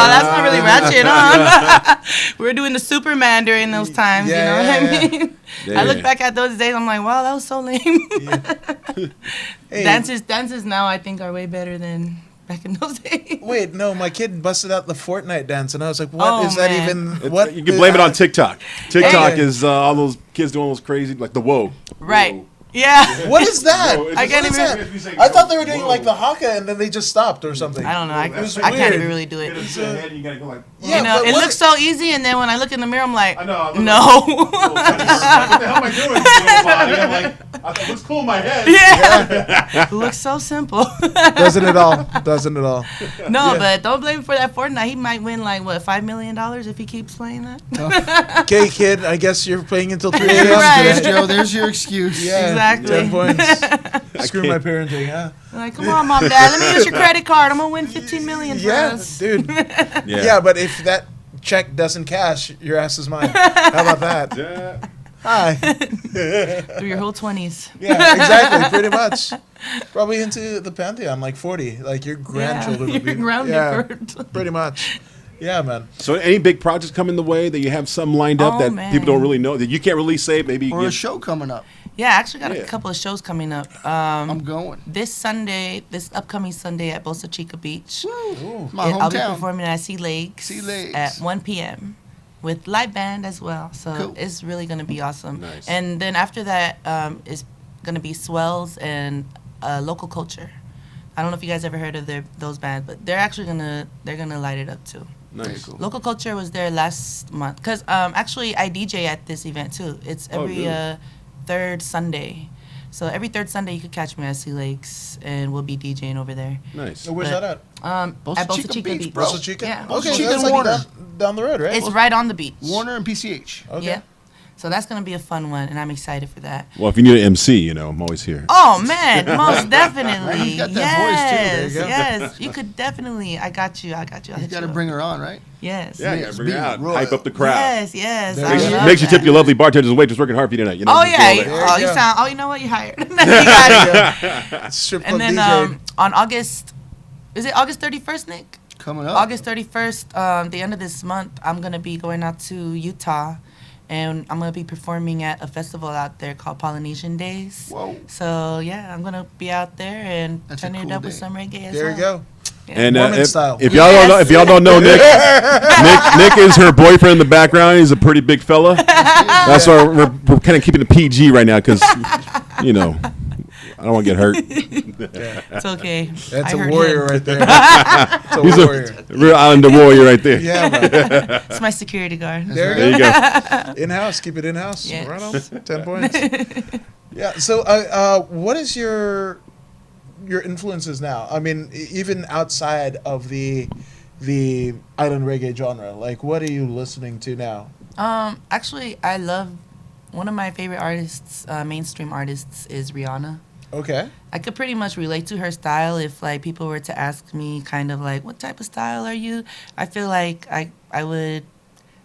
[SPEAKER 2] that's not really ratchet, huh? We were doing the Superman during those times,
[SPEAKER 3] Yeah,
[SPEAKER 2] you know
[SPEAKER 3] yeah,
[SPEAKER 2] what I mean?
[SPEAKER 1] Yeah.
[SPEAKER 2] I look back at those days, I'm like, wow, that was so lame.
[SPEAKER 3] Hey,
[SPEAKER 2] Dances now I think are way better than back in those days.
[SPEAKER 3] wait, no, my kid busted out the Fortnite dance, and I was like, "What
[SPEAKER 2] Oh,
[SPEAKER 3] is that
[SPEAKER 2] man.
[SPEAKER 3] even?
[SPEAKER 1] It's-
[SPEAKER 3] What
[SPEAKER 1] you can blame it on TikTok. TikTok
[SPEAKER 3] Okay.
[SPEAKER 1] is all those kids doing those crazy, like the whoa.
[SPEAKER 2] Right.
[SPEAKER 1] Whoa.
[SPEAKER 2] Yeah.
[SPEAKER 3] What is that?
[SPEAKER 1] Whoa, it's
[SPEAKER 2] I
[SPEAKER 1] just-
[SPEAKER 2] can't
[SPEAKER 1] what is
[SPEAKER 2] even-
[SPEAKER 1] that? If you say,
[SPEAKER 3] I thought they were doing
[SPEAKER 1] whoa.
[SPEAKER 3] like the haka, and then they just stopped or something.
[SPEAKER 2] I don't know. I
[SPEAKER 1] That's
[SPEAKER 2] can't
[SPEAKER 3] weird.
[SPEAKER 2] even really do
[SPEAKER 1] Hit
[SPEAKER 2] it.
[SPEAKER 1] it to the head, and you gotta go like.
[SPEAKER 3] Yeah,
[SPEAKER 2] You know,
[SPEAKER 3] but
[SPEAKER 2] it
[SPEAKER 3] what-
[SPEAKER 2] looks so easy, and then when I look in the mirror, I'm like,
[SPEAKER 1] I know. I look
[SPEAKER 2] no.
[SPEAKER 1] like, what the hell am I doing? This little body? I'm like, I thought it looks cool in my head.
[SPEAKER 2] Yeah. It looks so simple.
[SPEAKER 3] Doesn't it all? Doesn't it all?
[SPEAKER 2] No,
[SPEAKER 3] Yeah.
[SPEAKER 2] but don't blame him for that Fortnite. He might win like what, $5 million if he keeps playing that.
[SPEAKER 3] Okay, kid. I guess you're playing until 3 a.m.
[SPEAKER 2] Right.
[SPEAKER 4] There's
[SPEAKER 3] today.
[SPEAKER 4] Joe. There's your excuse.
[SPEAKER 3] Yeah,
[SPEAKER 2] Exactly.
[SPEAKER 3] 10 points. Screw my
[SPEAKER 1] can't-
[SPEAKER 3] parenting, huh?
[SPEAKER 2] Like, come on, mom, dad, let me use your credit card. I'm gonna win 15 million for
[SPEAKER 3] Yeah,
[SPEAKER 2] us.
[SPEAKER 3] dude.
[SPEAKER 1] Yeah.
[SPEAKER 3] Yeah, but if that check doesn't cash, your ass is mine. How about that?
[SPEAKER 1] Yeah.
[SPEAKER 3] Hi.
[SPEAKER 2] Through your whole 20s.
[SPEAKER 3] Yeah, exactly. Pretty much. Probably into the pantheon, like 40. Like your grandchildren would be.
[SPEAKER 2] You're grounded
[SPEAKER 3] Yeah,
[SPEAKER 2] for
[SPEAKER 3] pretty much. Yeah, man.
[SPEAKER 1] So, any big projects coming the way that you have some lined up
[SPEAKER 2] Oh,
[SPEAKER 1] that
[SPEAKER 2] man.
[SPEAKER 1] people don't really know that you can't really say? Maybe you
[SPEAKER 4] Or a
[SPEAKER 1] get,
[SPEAKER 4] show coming up.
[SPEAKER 2] Yeah, I actually got
[SPEAKER 1] Yeah.
[SPEAKER 2] a couple of shows coming up.
[SPEAKER 4] I'm going.
[SPEAKER 2] This upcoming Sunday at Boca Chica Beach.
[SPEAKER 4] My
[SPEAKER 2] I'll be
[SPEAKER 4] hometown.
[SPEAKER 2] performing at Sea Lakes,
[SPEAKER 4] Sea Lakes.
[SPEAKER 2] at 1 p.m. with live band as well. So
[SPEAKER 4] Cool.
[SPEAKER 2] it's really going to be awesome.
[SPEAKER 1] Nice.
[SPEAKER 2] And then after that is going to be Swells and Local Culture. I don't know if you guys ever heard of those bands, but they're actually they're gonna light it up too.
[SPEAKER 1] nice.
[SPEAKER 2] Local Culture was there last month because actually I DJ at this event too. It's
[SPEAKER 1] Oh,
[SPEAKER 2] every
[SPEAKER 1] really?
[SPEAKER 2] third Sunday. So every third Sunday you could catch me at Sea Lakes and we'll be DJing over there.
[SPEAKER 1] Nice.
[SPEAKER 3] So where's
[SPEAKER 2] But-
[SPEAKER 3] that at?
[SPEAKER 4] Boca
[SPEAKER 2] At Boca
[SPEAKER 4] Chica
[SPEAKER 2] Chica
[SPEAKER 4] Beach,
[SPEAKER 2] Beach.
[SPEAKER 4] bro.
[SPEAKER 3] Boca Chica?
[SPEAKER 2] Yeah.
[SPEAKER 4] Boca
[SPEAKER 3] Okay,
[SPEAKER 4] Chica
[SPEAKER 3] that's
[SPEAKER 4] and
[SPEAKER 3] like
[SPEAKER 4] Warner.
[SPEAKER 3] down the road, right?
[SPEAKER 2] It's right on the beach.
[SPEAKER 4] Warner and PCH.
[SPEAKER 3] Okay.
[SPEAKER 2] Yeah. So that's gonna be a fun one, and I'm excited for that.
[SPEAKER 1] Well, if you need an MC, you know, I'm always here.
[SPEAKER 2] Oh man, most definitely.
[SPEAKER 4] You got that voice, too. There
[SPEAKER 2] Yes,
[SPEAKER 3] you go.
[SPEAKER 2] yes. You could definitely. I got you. I'll
[SPEAKER 4] You
[SPEAKER 2] hit
[SPEAKER 4] got to
[SPEAKER 2] up.
[SPEAKER 4] bring her on, right?
[SPEAKER 2] Yes.
[SPEAKER 1] Yeah, I
[SPEAKER 4] Miss
[SPEAKER 1] gotta bring it
[SPEAKER 4] B.
[SPEAKER 1] out,
[SPEAKER 4] Royal.
[SPEAKER 1] hype up the crowd.
[SPEAKER 2] Yes, yes.
[SPEAKER 3] There
[SPEAKER 2] I
[SPEAKER 3] you go.
[SPEAKER 2] love
[SPEAKER 1] Makes you tip
[SPEAKER 2] that.
[SPEAKER 1] your lovely bartenders and waitress working hard for you tonight. You know,
[SPEAKER 2] Oh
[SPEAKER 1] just
[SPEAKER 2] yeah.
[SPEAKER 1] go like-
[SPEAKER 3] There
[SPEAKER 2] Oh,
[SPEAKER 3] you
[SPEAKER 2] you
[SPEAKER 3] go.
[SPEAKER 2] sound. Oh, you know what? You hired. You got it.
[SPEAKER 3] Strip club
[SPEAKER 2] And then
[SPEAKER 3] DJ.
[SPEAKER 2] on August, is it August 31st, Nick?
[SPEAKER 4] Coming up.
[SPEAKER 2] August 31st, the end of this month, I'm gonna be going out to Utah, and I'm gonna be performing at a festival out there called Polynesian Days.
[SPEAKER 4] Whoa.
[SPEAKER 2] So yeah, I'm gonna be out there and
[SPEAKER 4] That's a
[SPEAKER 2] turning
[SPEAKER 4] cool
[SPEAKER 2] it up with
[SPEAKER 4] day.
[SPEAKER 2] some reggae as
[SPEAKER 3] There
[SPEAKER 2] well.
[SPEAKER 3] you go.
[SPEAKER 1] And
[SPEAKER 3] Mormon
[SPEAKER 1] if,
[SPEAKER 3] style.
[SPEAKER 1] if y'all don't know, if y'all don't know Nick, Nick is her boyfriend in the background. He's a pretty big fella. That's why we're kind of keeping it PG right now because, you know, I don't want to get hurt.
[SPEAKER 2] It's okay.
[SPEAKER 3] That's
[SPEAKER 2] I
[SPEAKER 3] a
[SPEAKER 2] heard
[SPEAKER 3] warrior
[SPEAKER 2] him.
[SPEAKER 3] right there. That's a
[SPEAKER 1] He's
[SPEAKER 3] warrior.
[SPEAKER 1] a real Islander warrior right there.
[SPEAKER 3] Yeah, man.
[SPEAKER 2] It's my security guard.
[SPEAKER 3] There
[SPEAKER 1] There
[SPEAKER 3] you
[SPEAKER 1] you go.
[SPEAKER 3] go. In-house. Keep it in-house.
[SPEAKER 2] Yes.
[SPEAKER 3] Right on. 10 points. Yeah. So, what is your influences now? I mean, even outside of the island reggae genre, like what are you listening to now?
[SPEAKER 2] Actually, I love one of my favorite artists, mainstream artists, is Rihanna.
[SPEAKER 3] Okay.
[SPEAKER 2] I could pretty much relate to her style if like people were to ask me kind of like what type of style are you? I feel like I would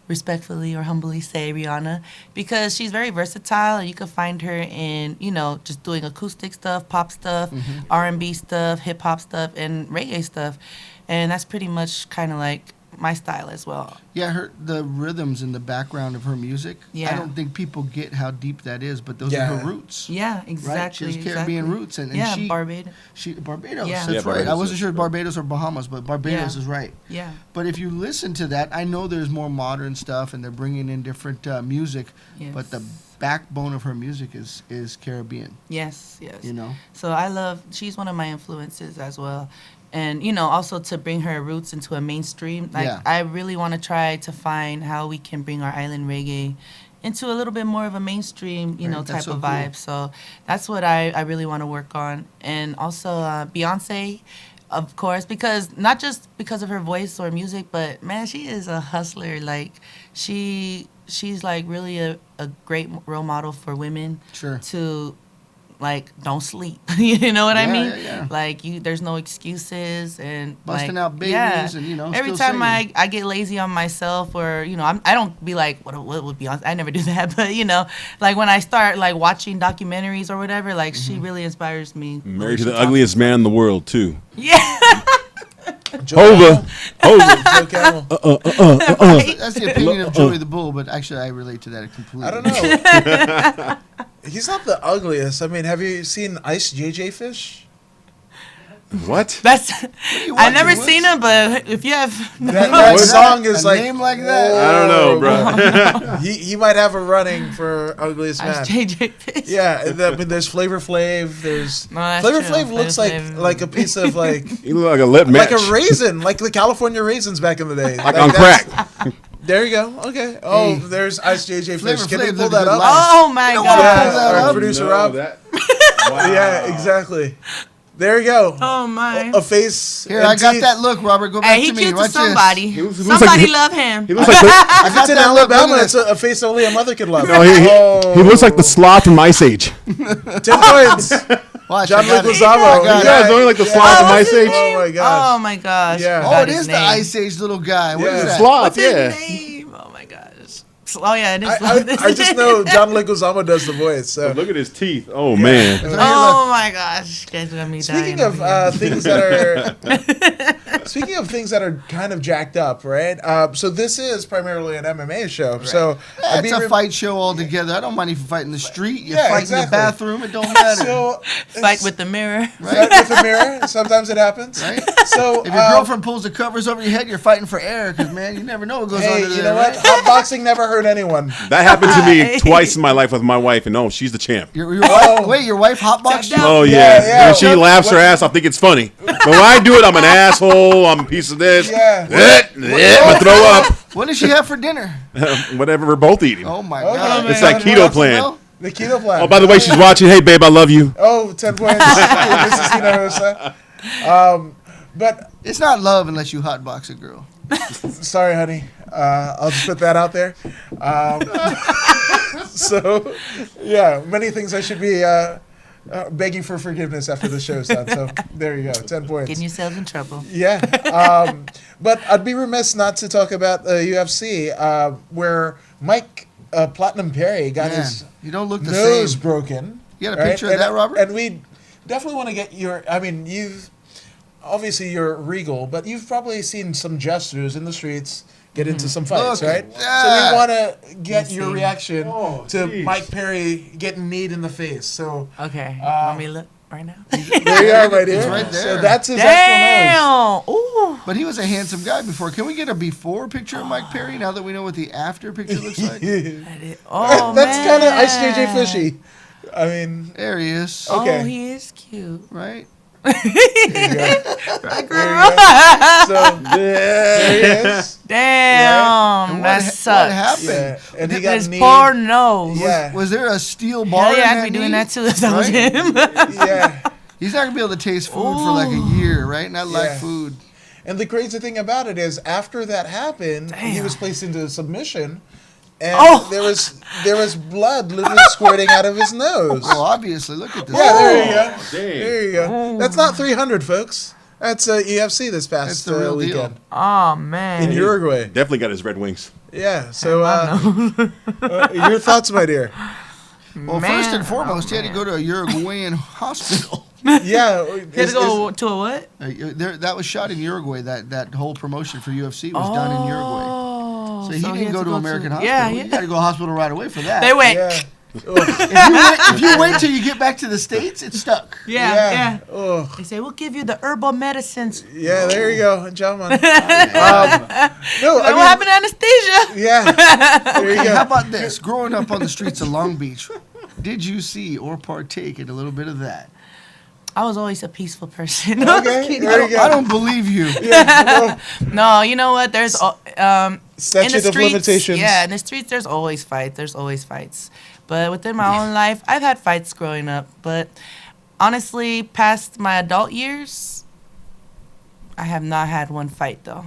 [SPEAKER 2] respectfully or humbly say Rihanna because she's very versatile and you can find her in, you know, just doing acoustic stuff, pop stuff, R&B stuff, hip hop stuff and reggae stuff. And that's pretty much kind of like my style as well.
[SPEAKER 4] Yeah, the rhythms in the background of her music.
[SPEAKER 2] Yeah.
[SPEAKER 4] I don't think people get how deep that is, but those are
[SPEAKER 3] Yeah.
[SPEAKER 4] her roots.
[SPEAKER 2] Yeah,
[SPEAKER 4] Right?
[SPEAKER 2] exactly.
[SPEAKER 4] She has Caribbean
[SPEAKER 2] exactly.
[SPEAKER 4] roots, and
[SPEAKER 2] yeah,
[SPEAKER 4] she
[SPEAKER 2] Barbados.
[SPEAKER 4] Barbados.
[SPEAKER 2] Yeah.
[SPEAKER 4] That's
[SPEAKER 1] Yeah,
[SPEAKER 4] right. I
[SPEAKER 1] Barbados
[SPEAKER 4] wasn't
[SPEAKER 1] is
[SPEAKER 4] sure
[SPEAKER 1] right.
[SPEAKER 4] Barbados or Bahamas, but Barbados
[SPEAKER 2] Yeah.
[SPEAKER 4] is right.
[SPEAKER 2] Yeah.
[SPEAKER 4] But if you listen to that, I know there's more modern stuff, and they're bringing in different music.
[SPEAKER 2] Yes.
[SPEAKER 4] But the backbone of her music is Caribbean.
[SPEAKER 2] Yes, yes.
[SPEAKER 4] You know.
[SPEAKER 2] So she's one of my influences as well. And, you know, also to bring her roots into a mainstream, like
[SPEAKER 4] Yeah.
[SPEAKER 2] I really want to try to find how we can bring our island reggae into a little bit more of a mainstream, you know,
[SPEAKER 4] Right, that's
[SPEAKER 2] type
[SPEAKER 4] so
[SPEAKER 2] of
[SPEAKER 4] cool.
[SPEAKER 2] vibe. So that's what I really want to work on. And also Beyonce, of course, because not just because of her voice or music, but man, she is a hustler. Like she's like really a great role model for women
[SPEAKER 4] Sure.
[SPEAKER 2] to like don't sleep. You know what I
[SPEAKER 4] Yeah,
[SPEAKER 2] mean?
[SPEAKER 4] yeah, yeah.
[SPEAKER 2] Like there's no excuses and
[SPEAKER 4] Busting
[SPEAKER 2] like,
[SPEAKER 4] out babies
[SPEAKER 2] yeah.
[SPEAKER 4] and, you know,
[SPEAKER 2] Every
[SPEAKER 4] still
[SPEAKER 2] time I get lazy on myself or you know I don't be like what would Beyonce, I never do that, but you know like when I start like watching documentaries or whatever, like she really inspires me.
[SPEAKER 1] Married to the ugliest man in the world too.
[SPEAKER 2] Yeah.
[SPEAKER 1] Hova. Hova.
[SPEAKER 3] Joe Camel.
[SPEAKER 2] Right?
[SPEAKER 4] That's the opinion of Joey the Bull, but actually I relate to that completely.
[SPEAKER 3] I don't know. He's not the ugliest. I mean, have you seen Ice JJ Fish?
[SPEAKER 1] What?
[SPEAKER 2] That's
[SPEAKER 4] you
[SPEAKER 2] I've never
[SPEAKER 4] watching,
[SPEAKER 2] seen him, but if you have
[SPEAKER 3] That
[SPEAKER 1] What?
[SPEAKER 3] song is
[SPEAKER 4] A
[SPEAKER 3] like
[SPEAKER 4] name like that?
[SPEAKER 1] I don't know, bro.
[SPEAKER 3] He might have a running for ugliest man.
[SPEAKER 2] JJ Fish.
[SPEAKER 3] Yeah, I mean, there's Flavor Flav. There's
[SPEAKER 2] No, that's
[SPEAKER 3] Flavor
[SPEAKER 2] true.
[SPEAKER 3] Flav looks
[SPEAKER 2] Flavor
[SPEAKER 3] like
[SPEAKER 2] Flav.
[SPEAKER 3] a piece of like
[SPEAKER 1] You look like a lit match.
[SPEAKER 3] like a raisin, like the California raisins back in the day.
[SPEAKER 1] Like on
[SPEAKER 3] that's-
[SPEAKER 1] crack.
[SPEAKER 3] There you go. Okay. Oh,
[SPEAKER 4] Hey.
[SPEAKER 3] there's Ice JJ
[SPEAKER 4] Flavor
[SPEAKER 3] Fish. Can we
[SPEAKER 4] Flav
[SPEAKER 3] pull
[SPEAKER 4] lived a
[SPEAKER 3] that
[SPEAKER 4] good
[SPEAKER 3] up?
[SPEAKER 4] life.
[SPEAKER 2] Oh my
[SPEAKER 4] don't
[SPEAKER 2] god.
[SPEAKER 4] wanna pull that
[SPEAKER 3] Yeah,
[SPEAKER 4] up.
[SPEAKER 3] our producer Rob.
[SPEAKER 1] Wow.
[SPEAKER 3] Yeah, exactly. There you go.
[SPEAKER 2] Oh my.
[SPEAKER 3] A face.
[SPEAKER 4] Here,
[SPEAKER 3] and
[SPEAKER 4] I got
[SPEAKER 3] teeth.
[SPEAKER 4] that look, Robert. Go back
[SPEAKER 2] Hey, he
[SPEAKER 4] to me.
[SPEAKER 2] cute to
[SPEAKER 4] Watch
[SPEAKER 2] somebody.
[SPEAKER 1] He looks
[SPEAKER 2] Somebody
[SPEAKER 1] like he-
[SPEAKER 2] love him.
[SPEAKER 1] He looks like
[SPEAKER 4] I
[SPEAKER 3] If
[SPEAKER 4] got
[SPEAKER 3] it's in
[SPEAKER 4] that look.
[SPEAKER 3] Alabama,
[SPEAKER 4] Look at
[SPEAKER 3] it's a face only a mother could love.
[SPEAKER 1] no, he looks like the sloth from Ice Age.
[SPEAKER 3] 10 points.
[SPEAKER 4] Watch,
[SPEAKER 3] John
[SPEAKER 4] I got it.
[SPEAKER 3] Leguizamo.
[SPEAKER 4] I got
[SPEAKER 1] Yeah,
[SPEAKER 4] it.
[SPEAKER 1] it's only like the sloth from Ice Age.
[SPEAKER 3] Oh my gosh.
[SPEAKER 2] Oh my gosh.
[SPEAKER 3] Yeah.
[SPEAKER 4] Oh,
[SPEAKER 2] Forgot
[SPEAKER 4] it
[SPEAKER 2] his
[SPEAKER 4] is the
[SPEAKER 2] name.
[SPEAKER 4] Ice Age little guy. What is
[SPEAKER 3] Yeah.
[SPEAKER 4] that?
[SPEAKER 1] Sloth,
[SPEAKER 2] What's his
[SPEAKER 1] yeah.
[SPEAKER 2] name? Oh my gosh. Oh yeah, it is.
[SPEAKER 3] I just know John Leguizamo does the voice. So.
[SPEAKER 1] Look at his teeth. Oh man.
[SPEAKER 4] Is that here,
[SPEAKER 2] Oh my gosh, you guys got me
[SPEAKER 3] Speaking
[SPEAKER 2] dying
[SPEAKER 3] of
[SPEAKER 2] over here.
[SPEAKER 3] things that are speaking of things that are kind of jacked up, right? So this is primarily an MMA show. So I'd
[SPEAKER 4] It's
[SPEAKER 3] be
[SPEAKER 4] a
[SPEAKER 3] rem-
[SPEAKER 4] fight show altogether. I don't mind if you fight in the street. You
[SPEAKER 3] Yeah,
[SPEAKER 4] fight in
[SPEAKER 3] exactly.
[SPEAKER 4] the bathroom. It don't matter.
[SPEAKER 3] So
[SPEAKER 2] Fight with the mirror.
[SPEAKER 3] fight with a mirror. Sometimes it happens.
[SPEAKER 4] Right?
[SPEAKER 3] So
[SPEAKER 4] If your girlfriend pulls the covers over your head, you're fighting for air because, man, you never know what goes
[SPEAKER 3] hey,
[SPEAKER 4] on
[SPEAKER 3] you
[SPEAKER 4] there.
[SPEAKER 3] know what?
[SPEAKER 4] Right?
[SPEAKER 3] Hot boxing never hurt anyone.
[SPEAKER 1] That happened to me twice in my life with my wife, and oh, she's the champ.
[SPEAKER 4] Your wife, wait, your wife hotboxed you?
[SPEAKER 1] Oh
[SPEAKER 3] Yeah,
[SPEAKER 1] yeah.
[SPEAKER 3] yeah.
[SPEAKER 1] When she laughs her ass, I think it's funny. But when I do it, I'm an asshole. I'm a piece of this.
[SPEAKER 3] Yeah.
[SPEAKER 1] I throw up.
[SPEAKER 4] What did she have for dinner?
[SPEAKER 1] Whatever we're both eating.
[SPEAKER 4] Oh, my
[SPEAKER 3] Okay.
[SPEAKER 4] God.
[SPEAKER 1] It's that
[SPEAKER 3] What
[SPEAKER 1] keto
[SPEAKER 4] else to
[SPEAKER 1] plan.
[SPEAKER 4] know?
[SPEAKER 3] The keto plan.
[SPEAKER 1] Oh, by the way, she's watching. Hey, babe, I love you.
[SPEAKER 3] Oh, 10 points. Mrs. Tina Rosa. But
[SPEAKER 4] It's not love unless you hotbox a girl.
[SPEAKER 3] sorry, honey. I'll just put that out there. So, yeah, many things I should be begging for forgiveness after the show's done. So there you go, 10 points.
[SPEAKER 2] Getting yourselves in trouble.
[SPEAKER 3] Yeah, but I'd be remiss not to talk about UFC, where Mike Platinum Perry got
[SPEAKER 4] Man,
[SPEAKER 3] his
[SPEAKER 4] you don't look the
[SPEAKER 3] nose
[SPEAKER 4] same.
[SPEAKER 3] broken.
[SPEAKER 4] You got a picture of that, Robert?
[SPEAKER 3] And we definitely want to get your. I mean, obviously you're Regal, but you've probably seen some jesters in the streets get into some fights,
[SPEAKER 4] Look
[SPEAKER 3] right?
[SPEAKER 4] at
[SPEAKER 3] So
[SPEAKER 4] that.
[SPEAKER 3] we want to get
[SPEAKER 2] Let's
[SPEAKER 3] your
[SPEAKER 2] see.
[SPEAKER 3] reaction
[SPEAKER 1] Oh,
[SPEAKER 3] to
[SPEAKER 1] geez.
[SPEAKER 3] Mike Perry getting kneed in the face. So
[SPEAKER 2] Okay. Want me to look right now?
[SPEAKER 3] there you are, right
[SPEAKER 4] It's
[SPEAKER 3] here.
[SPEAKER 4] right there.
[SPEAKER 3] So that's his actual nose.
[SPEAKER 2] Damn. Ooh.
[SPEAKER 4] But he was a handsome guy before. Can we get a before picture of Mike Perry now that we know what the after picture looks like?
[SPEAKER 2] Oh
[SPEAKER 3] That's kind of
[SPEAKER 2] man.
[SPEAKER 3] Ice JJ Fishy. I mean,
[SPEAKER 4] There he is.
[SPEAKER 3] Okay.
[SPEAKER 2] Oh, he is cute.
[SPEAKER 4] Right?
[SPEAKER 3] there you go.
[SPEAKER 2] Right,
[SPEAKER 3] There
[SPEAKER 2] girl.
[SPEAKER 3] you go. So there he is.
[SPEAKER 2] Damn.
[SPEAKER 4] And
[SPEAKER 2] That
[SPEAKER 4] what
[SPEAKER 2] sucks.
[SPEAKER 4] happened?
[SPEAKER 3] Yeah, and he got
[SPEAKER 2] His
[SPEAKER 3] kneed.
[SPEAKER 2] poor nose.
[SPEAKER 3] Yeah,
[SPEAKER 4] Was there a steel bar
[SPEAKER 2] Hell
[SPEAKER 4] in
[SPEAKER 2] yeah,
[SPEAKER 4] that
[SPEAKER 2] I'd be doing
[SPEAKER 4] knee?
[SPEAKER 2] that too if that was
[SPEAKER 4] Right?
[SPEAKER 2] him.
[SPEAKER 3] yeah.
[SPEAKER 4] He's not going to be able to taste food for like a year, right? Not like
[SPEAKER 3] Yeah.
[SPEAKER 4] food.
[SPEAKER 3] And the crazy thing about it is, after that happened, he
[SPEAKER 2] Damn.
[SPEAKER 3] was placed into submission. and
[SPEAKER 2] Oh.
[SPEAKER 3] there was blood literally squirting out of his nose.
[SPEAKER 4] Well, obviously, look at this.
[SPEAKER 3] Yeah, there you go.
[SPEAKER 1] Dang.
[SPEAKER 3] There you go. That's not 300, folks. That's UFC this
[SPEAKER 4] That's
[SPEAKER 3] past
[SPEAKER 4] the real
[SPEAKER 3] weekend
[SPEAKER 4] deal.
[SPEAKER 7] Oh man.
[SPEAKER 3] in Uruguay.
[SPEAKER 1] Definitely got his Red Wings.
[SPEAKER 3] Yeah. So,
[SPEAKER 7] I know.
[SPEAKER 3] your thoughts, my dear?
[SPEAKER 4] Well,
[SPEAKER 7] Man,
[SPEAKER 4] first and foremost,
[SPEAKER 7] oh,
[SPEAKER 4] you had to go to a Uruguayan hospital.
[SPEAKER 3] Yeah.
[SPEAKER 2] You had to go to a what?
[SPEAKER 4] That was shot in Uruguay. That whole promotion for UFC was done in Uruguay.
[SPEAKER 2] Oh,
[SPEAKER 4] So he didn't
[SPEAKER 2] had
[SPEAKER 4] go to American Hospital.
[SPEAKER 2] Yeah,
[SPEAKER 4] You got to go to hospital right away for that.
[SPEAKER 2] They went.
[SPEAKER 3] Yeah.
[SPEAKER 4] If you wait till you get back to the States, it's stuck.
[SPEAKER 2] Yeah.
[SPEAKER 3] Oh,
[SPEAKER 2] They say we'll give you the herbal medicines.
[SPEAKER 3] yeah. There you go, gentlemen. No,
[SPEAKER 2] Like,
[SPEAKER 3] I
[SPEAKER 2] what
[SPEAKER 3] mean,
[SPEAKER 2] happened to anesthesia?
[SPEAKER 3] yeah. There you
[SPEAKER 4] Okay, how
[SPEAKER 3] go.
[SPEAKER 4] about this? Growing up on the streets of Long Beach, did you see or partake in a little bit of that?
[SPEAKER 2] I was always a peaceful person. No, I'm just
[SPEAKER 3] Okay.
[SPEAKER 2] kidding.
[SPEAKER 3] There you
[SPEAKER 4] I
[SPEAKER 3] go.
[SPEAKER 4] don't believe you.
[SPEAKER 2] No, you know what? There's in
[SPEAKER 3] Statute
[SPEAKER 2] the
[SPEAKER 3] of
[SPEAKER 2] streets.
[SPEAKER 3] limitations.
[SPEAKER 2] Yeah, in the streets, there's always fights. There's always fights. But within my own life, I've had fights growing up. But honestly, past my adult years, I have not had one fight though.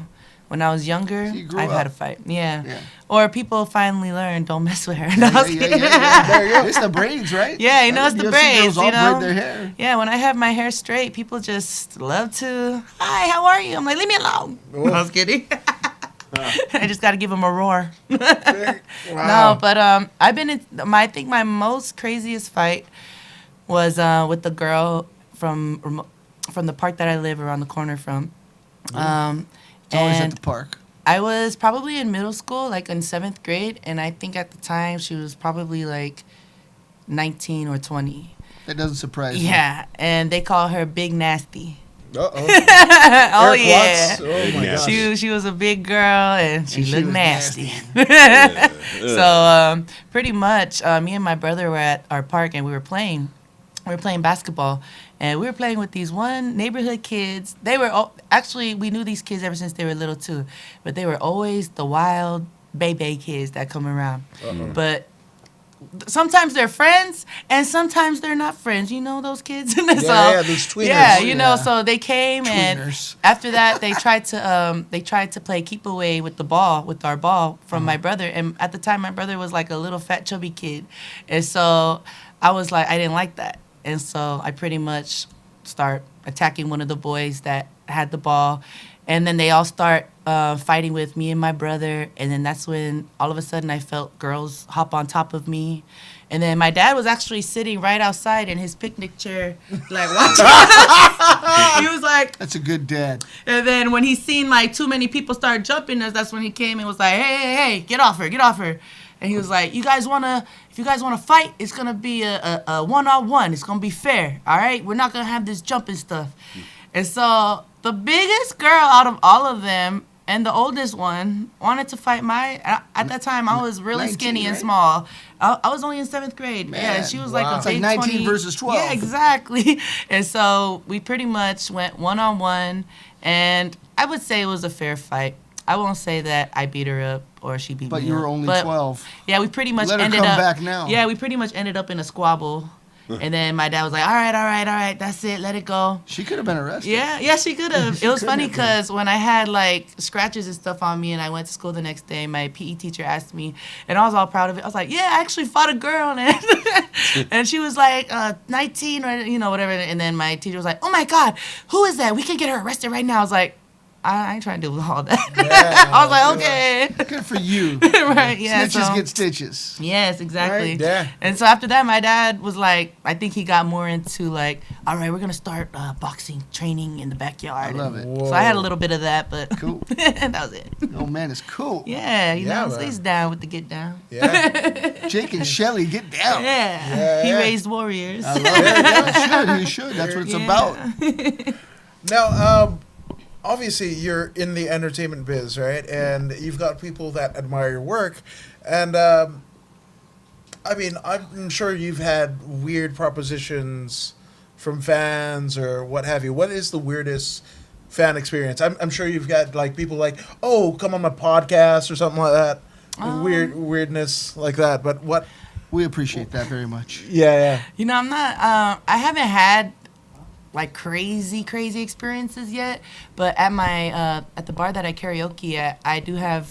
[SPEAKER 2] When I was younger,
[SPEAKER 4] So you grew
[SPEAKER 2] I've had a
[SPEAKER 4] up.
[SPEAKER 2] fight. Yeah.
[SPEAKER 4] Yeah.
[SPEAKER 2] Or people finally learn, don't mess with her. No, I was kidding.
[SPEAKER 3] There you go.
[SPEAKER 4] It's the braids, right?
[SPEAKER 2] Yeah, you know, it's the
[SPEAKER 4] UFC
[SPEAKER 2] braids,
[SPEAKER 4] girls all
[SPEAKER 2] you know?
[SPEAKER 4] braid their hair.
[SPEAKER 2] Yeah, when I have my hair straight, people just love to, hi, how are you? I'm like, leave me alone. I was kidding. I just got to give them a roar.
[SPEAKER 3] Wow.
[SPEAKER 2] No, but I've been in, I think my most craziest fight was with the girl from the park that I live around the corner from.
[SPEAKER 4] It's always at
[SPEAKER 2] And
[SPEAKER 4] the park.
[SPEAKER 2] I was probably in middle school, like in 7th grade, and I think at the time she was probably like 19 or 20.
[SPEAKER 4] That doesn't surprise me.
[SPEAKER 2] Yeah, and they call her Big Nasty.
[SPEAKER 3] Uh-oh.
[SPEAKER 2] Oh
[SPEAKER 3] Eric
[SPEAKER 2] yeah.
[SPEAKER 3] Watts? Oh my
[SPEAKER 1] Yeah.
[SPEAKER 3] gosh.
[SPEAKER 2] She was a big girl and she
[SPEAKER 4] And she
[SPEAKER 2] looked
[SPEAKER 4] was
[SPEAKER 2] nasty.
[SPEAKER 4] nasty.
[SPEAKER 2] So pretty much, me and my brother were at our park and we were playing basketball, and we were playing with these one neighborhood kids. They were actually, we knew these kids ever since they were little too, but they were always the wild baby kids that come around. But sometimes they're friends and sometimes they're not friends. You know those kids. So,
[SPEAKER 3] Yeah, those tweeners.
[SPEAKER 2] Yeah, you know.
[SPEAKER 3] Yeah.
[SPEAKER 2] So they came and
[SPEAKER 4] Tweeners.
[SPEAKER 2] after that they tried to play keep away with our ball from my brother. And at the time my brother was like a little fat chubby kid, and so I was like, I didn't like that, and so I pretty much start attacking one of the boys that had the ball, and then they all start fighting with me and my brother, and then that's when all of a sudden I felt girls hop on top of me, and then my dad was actually sitting right outside in his picnic chair, like watching. He was like,
[SPEAKER 4] That's a good dad.
[SPEAKER 2] and then when he seen like too many people start jumping us, that's when he came and was like, hey, get off her. And he was like, if you guys wanna fight, it's gonna be a one-on-one. It's gonna be fair, all right? We're not gonna have this jumping stuff. And so the biggest girl out of all of them and the oldest one wanted to fight at that time I was really
[SPEAKER 4] 19,
[SPEAKER 2] skinny and
[SPEAKER 4] right?
[SPEAKER 2] small. I was only in 7th grade. Yeah,
[SPEAKER 4] Man,
[SPEAKER 2] and she was
[SPEAKER 3] wow.
[SPEAKER 2] like a
[SPEAKER 3] It's
[SPEAKER 4] like
[SPEAKER 2] big
[SPEAKER 4] 19
[SPEAKER 2] 20
[SPEAKER 4] versus 12.
[SPEAKER 2] Yeah, exactly. And so we pretty much went one-on-one, and I would say it was a fair fight. I won't say that I beat her up or she beat
[SPEAKER 4] But
[SPEAKER 2] me
[SPEAKER 4] you
[SPEAKER 2] up.
[SPEAKER 4] were only
[SPEAKER 2] But
[SPEAKER 4] 12.
[SPEAKER 2] yeah, we pretty much
[SPEAKER 4] Let her
[SPEAKER 2] ended
[SPEAKER 4] come
[SPEAKER 2] up
[SPEAKER 4] back now.
[SPEAKER 2] Yeah, we pretty much ended up in a squabble. And then my dad was like, all right, that's it, let it go.
[SPEAKER 4] She could have been arrested.
[SPEAKER 2] Yeah, she could have. It was
[SPEAKER 4] could
[SPEAKER 2] funny
[SPEAKER 4] have been.
[SPEAKER 2] because when I had like scratches and stuff on me and I went to school the next day, my PE teacher asked me, and I was all proud of it. I was like, yeah, I actually fought a girl, and she was like 19 or whatever. And then my teacher was like, oh my God, who is that? We can get her arrested right now. I was like, I ain't trying to do all that.
[SPEAKER 3] Yeah,
[SPEAKER 2] I was like, okay.
[SPEAKER 4] Good for you.
[SPEAKER 2] Right, yeah.
[SPEAKER 4] Snitches
[SPEAKER 2] so-
[SPEAKER 4] get stitches.
[SPEAKER 2] Yes, exactly.
[SPEAKER 3] Right, yeah.
[SPEAKER 2] And so after that, my dad was like, I think he got more into like, all right, we're gonna start boxing training in the backyard.
[SPEAKER 4] I love
[SPEAKER 2] And
[SPEAKER 4] it.
[SPEAKER 2] So I had a little bit of that, but
[SPEAKER 4] Cool.
[SPEAKER 2] that was it.
[SPEAKER 4] Oh man, it's cool.
[SPEAKER 2] Yeah, you
[SPEAKER 3] Yeah,
[SPEAKER 2] know, so
[SPEAKER 3] man.
[SPEAKER 2] he's down with the get down.
[SPEAKER 3] Yeah.
[SPEAKER 4] Jake and Shelly, get down.
[SPEAKER 2] Yeah, he
[SPEAKER 3] yeah.
[SPEAKER 2] raised warriors.
[SPEAKER 4] I love it. Yeah, he should. That's what it's
[SPEAKER 2] Yeah.
[SPEAKER 4] about.
[SPEAKER 3] Now, obviously, you're in the entertainment biz, right? And you've got people that admire your work. And, I mean, I'm sure you've had weird propositions from fans or what have you. What is the weirdest fan experience? I'm sure you've got, like, people like, oh, come on my podcast or something like that. Weirdness like that. But what...
[SPEAKER 4] We appreciate that very much.
[SPEAKER 3] Yeah.
[SPEAKER 2] You know, I'm not. I haven't had like crazy experiences yet. But at my at the bar that I karaoke at, I do have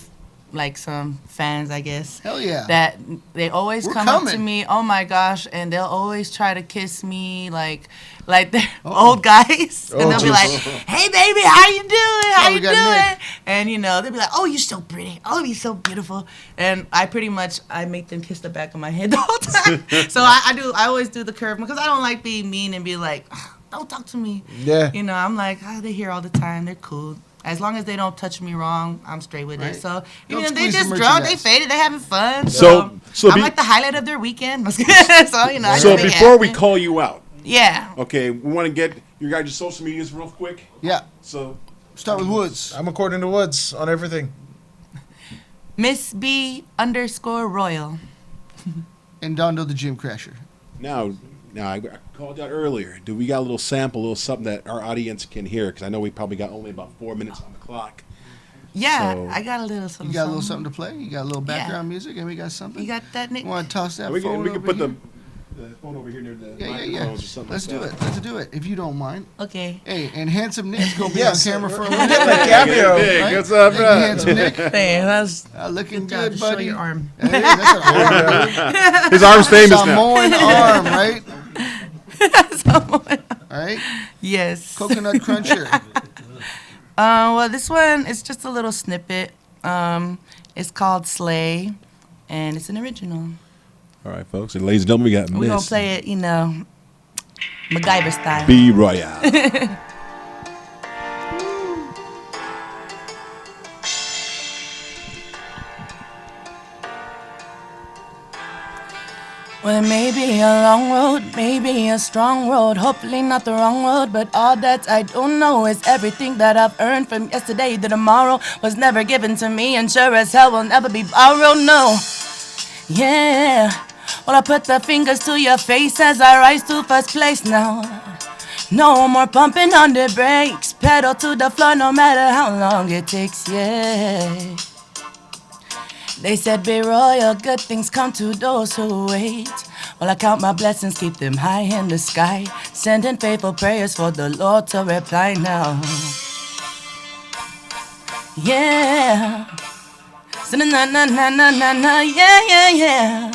[SPEAKER 2] like some fans, I guess.
[SPEAKER 4] Hell yeah.
[SPEAKER 2] That they always
[SPEAKER 4] We're
[SPEAKER 2] come up to
[SPEAKER 4] coming.
[SPEAKER 2] me. Oh my gosh, and they'll always try to kiss me, like they're old guys, and they'll be like, "Hey baby, how you doing? How
[SPEAKER 4] we
[SPEAKER 2] you
[SPEAKER 4] got
[SPEAKER 2] doing?"
[SPEAKER 4] Nick.
[SPEAKER 2] And they'll be like, "Oh, you're so pretty. Oh, you're so beautiful." And I pretty much I make them kiss the back of my head the whole time. So I always do the curve because I don't like being mean and be like, "Don't talk to me."
[SPEAKER 3] Yeah.
[SPEAKER 2] I'm like, they're here all the time. They're cool. As long as they don't touch me wrong, I'm straight with
[SPEAKER 4] Right.
[SPEAKER 2] it. So
[SPEAKER 4] Don't
[SPEAKER 2] they
[SPEAKER 4] squeeze the
[SPEAKER 2] just drunk, they
[SPEAKER 4] merchandise.
[SPEAKER 2] faded, they having fun.
[SPEAKER 1] So
[SPEAKER 2] I'm
[SPEAKER 1] be-
[SPEAKER 2] like the highlight of their weekend. so I
[SPEAKER 1] So
[SPEAKER 2] just make it
[SPEAKER 1] before we
[SPEAKER 2] happen.
[SPEAKER 1] call you out,
[SPEAKER 2] Yeah.
[SPEAKER 1] okay, we want to get your guys' social medias real quick.
[SPEAKER 4] Yeah.
[SPEAKER 1] So
[SPEAKER 4] Start with Woods.
[SPEAKER 3] I'm according to Woods on everything.
[SPEAKER 2] Miss B_Royal.
[SPEAKER 4] And Dondo the Gym Crasher.
[SPEAKER 1] now I called out earlier. Do we got a little sample, a little something that our audience can hear? Because I know we probably got only about 4 minutes on the clock.
[SPEAKER 2] Yeah,
[SPEAKER 1] So-
[SPEAKER 2] I got a little something.
[SPEAKER 4] You got a little something to play? You got a little background music? And we got something?
[SPEAKER 2] You got that, Nick?
[SPEAKER 4] You want to toss that
[SPEAKER 1] We
[SPEAKER 4] phone
[SPEAKER 1] can
[SPEAKER 4] over
[SPEAKER 1] put
[SPEAKER 4] here?
[SPEAKER 1] the phone over here near the
[SPEAKER 4] Yeah.
[SPEAKER 1] microphones or something.
[SPEAKER 4] Let's
[SPEAKER 1] like
[SPEAKER 4] do
[SPEAKER 1] that.
[SPEAKER 4] it. Let's do it, if you don't mind.
[SPEAKER 2] Okay.
[SPEAKER 4] Hey, and Handsome Nick's going to be
[SPEAKER 3] Yes,
[SPEAKER 4] on camera for a
[SPEAKER 3] we're
[SPEAKER 4] minute.
[SPEAKER 3] getting a cameo.
[SPEAKER 1] Hey,
[SPEAKER 4] Right?
[SPEAKER 1] what's up,
[SPEAKER 4] Thank you,
[SPEAKER 1] bro?
[SPEAKER 4] Handsome Nick.
[SPEAKER 2] Hey, that's
[SPEAKER 4] Looking
[SPEAKER 2] good job.
[SPEAKER 4] good,
[SPEAKER 2] Just show
[SPEAKER 4] buddy.
[SPEAKER 2] your arm.
[SPEAKER 4] Hey, that's an arm.
[SPEAKER 1] His arm's famous now.
[SPEAKER 4] Samoan arm, right? All right?
[SPEAKER 2] Yes.
[SPEAKER 4] Coconut Cruncher.
[SPEAKER 2] Well, this one is just a little snippet. It's called Slay, and it's an original.
[SPEAKER 1] All right, folks. And ladies and gentlemen, we got
[SPEAKER 2] We're gonna
[SPEAKER 1] Miss
[SPEAKER 2] play it, MacGyver style.
[SPEAKER 1] B Royale.
[SPEAKER 2] Well, it may be a long road, maybe a strong road, hopefully not the wrong road, but all that I don't know is everything that I've earned from yesterday to tomorrow was never given to me, and sure as hell will never be borrowed, no. Yeah, well, I put the fingers to your face as I rise to first place now. No more pumping on the brakes, pedal to the floor no matter how long it takes, yeah. They said, be royal, good things come to those who wait. Well, I count my blessings, keep them high in the sky, sending faithful prayers for the Lord to reply now. Yeah. Na na na na na na na, yeah.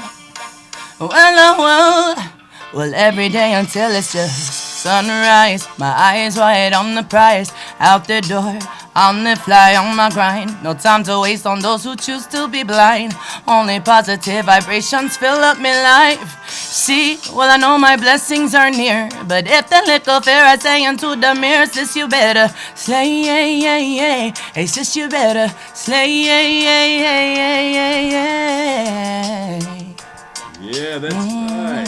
[SPEAKER 2] Well, every day until it's just sunrise, my eyes wide on the prize, out the door, on the fly, on my grind. No time to waste on those who choose to be blind. Only positive vibrations fill up my life. See, well, I know my blessings are near, but if the little fear I say into the mirror, sis, you better slay, yeah, yeah, yeah. Hey, sis, you better slay, yeah, yeah, yeah, yeah, yeah, yeah.
[SPEAKER 1] Yeah, that's right.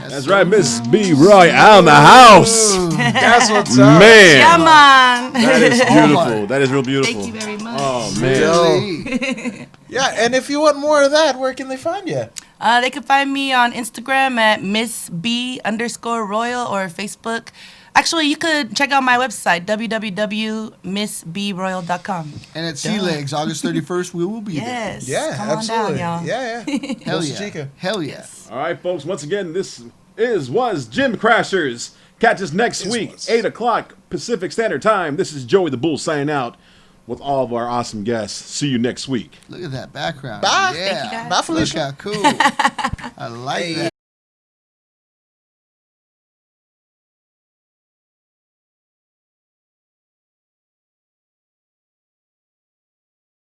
[SPEAKER 1] That's right, Miss B Royale in the house.
[SPEAKER 3] That's what's up.
[SPEAKER 1] Man.
[SPEAKER 2] Yeah, man.
[SPEAKER 1] That is beautiful. That is real beautiful.
[SPEAKER 2] Thank you very much.
[SPEAKER 1] Oh, man.
[SPEAKER 4] Really?
[SPEAKER 3] Yeah, and if you want more of that, where can they find you?
[SPEAKER 2] They can find me on Instagram at Miss B_Royal or Facebook. Actually, you could check out my website, www.missbroyal.com.
[SPEAKER 4] And at Sea Legs, August 31st, we will be
[SPEAKER 2] Yes.
[SPEAKER 3] Yeah,
[SPEAKER 2] Come
[SPEAKER 3] absolutely.
[SPEAKER 2] on down, y'all.
[SPEAKER 3] Yeah.
[SPEAKER 4] there. Hell
[SPEAKER 3] Costa
[SPEAKER 4] yeah.
[SPEAKER 3] Chica.
[SPEAKER 4] Hell yeah.
[SPEAKER 1] All right, folks. Once again, this was Gym Crashers. Catch us next week, 8 o'clock Pacific Standard Time. This is Joey the Bull signing out with all of our awesome guests. See you next week.
[SPEAKER 4] Look at that background.
[SPEAKER 3] Bye.
[SPEAKER 4] Yeah.
[SPEAKER 2] Thank you, guys.
[SPEAKER 3] Bye,
[SPEAKER 4] Look
[SPEAKER 3] Felicia.
[SPEAKER 4] how cool. I like that.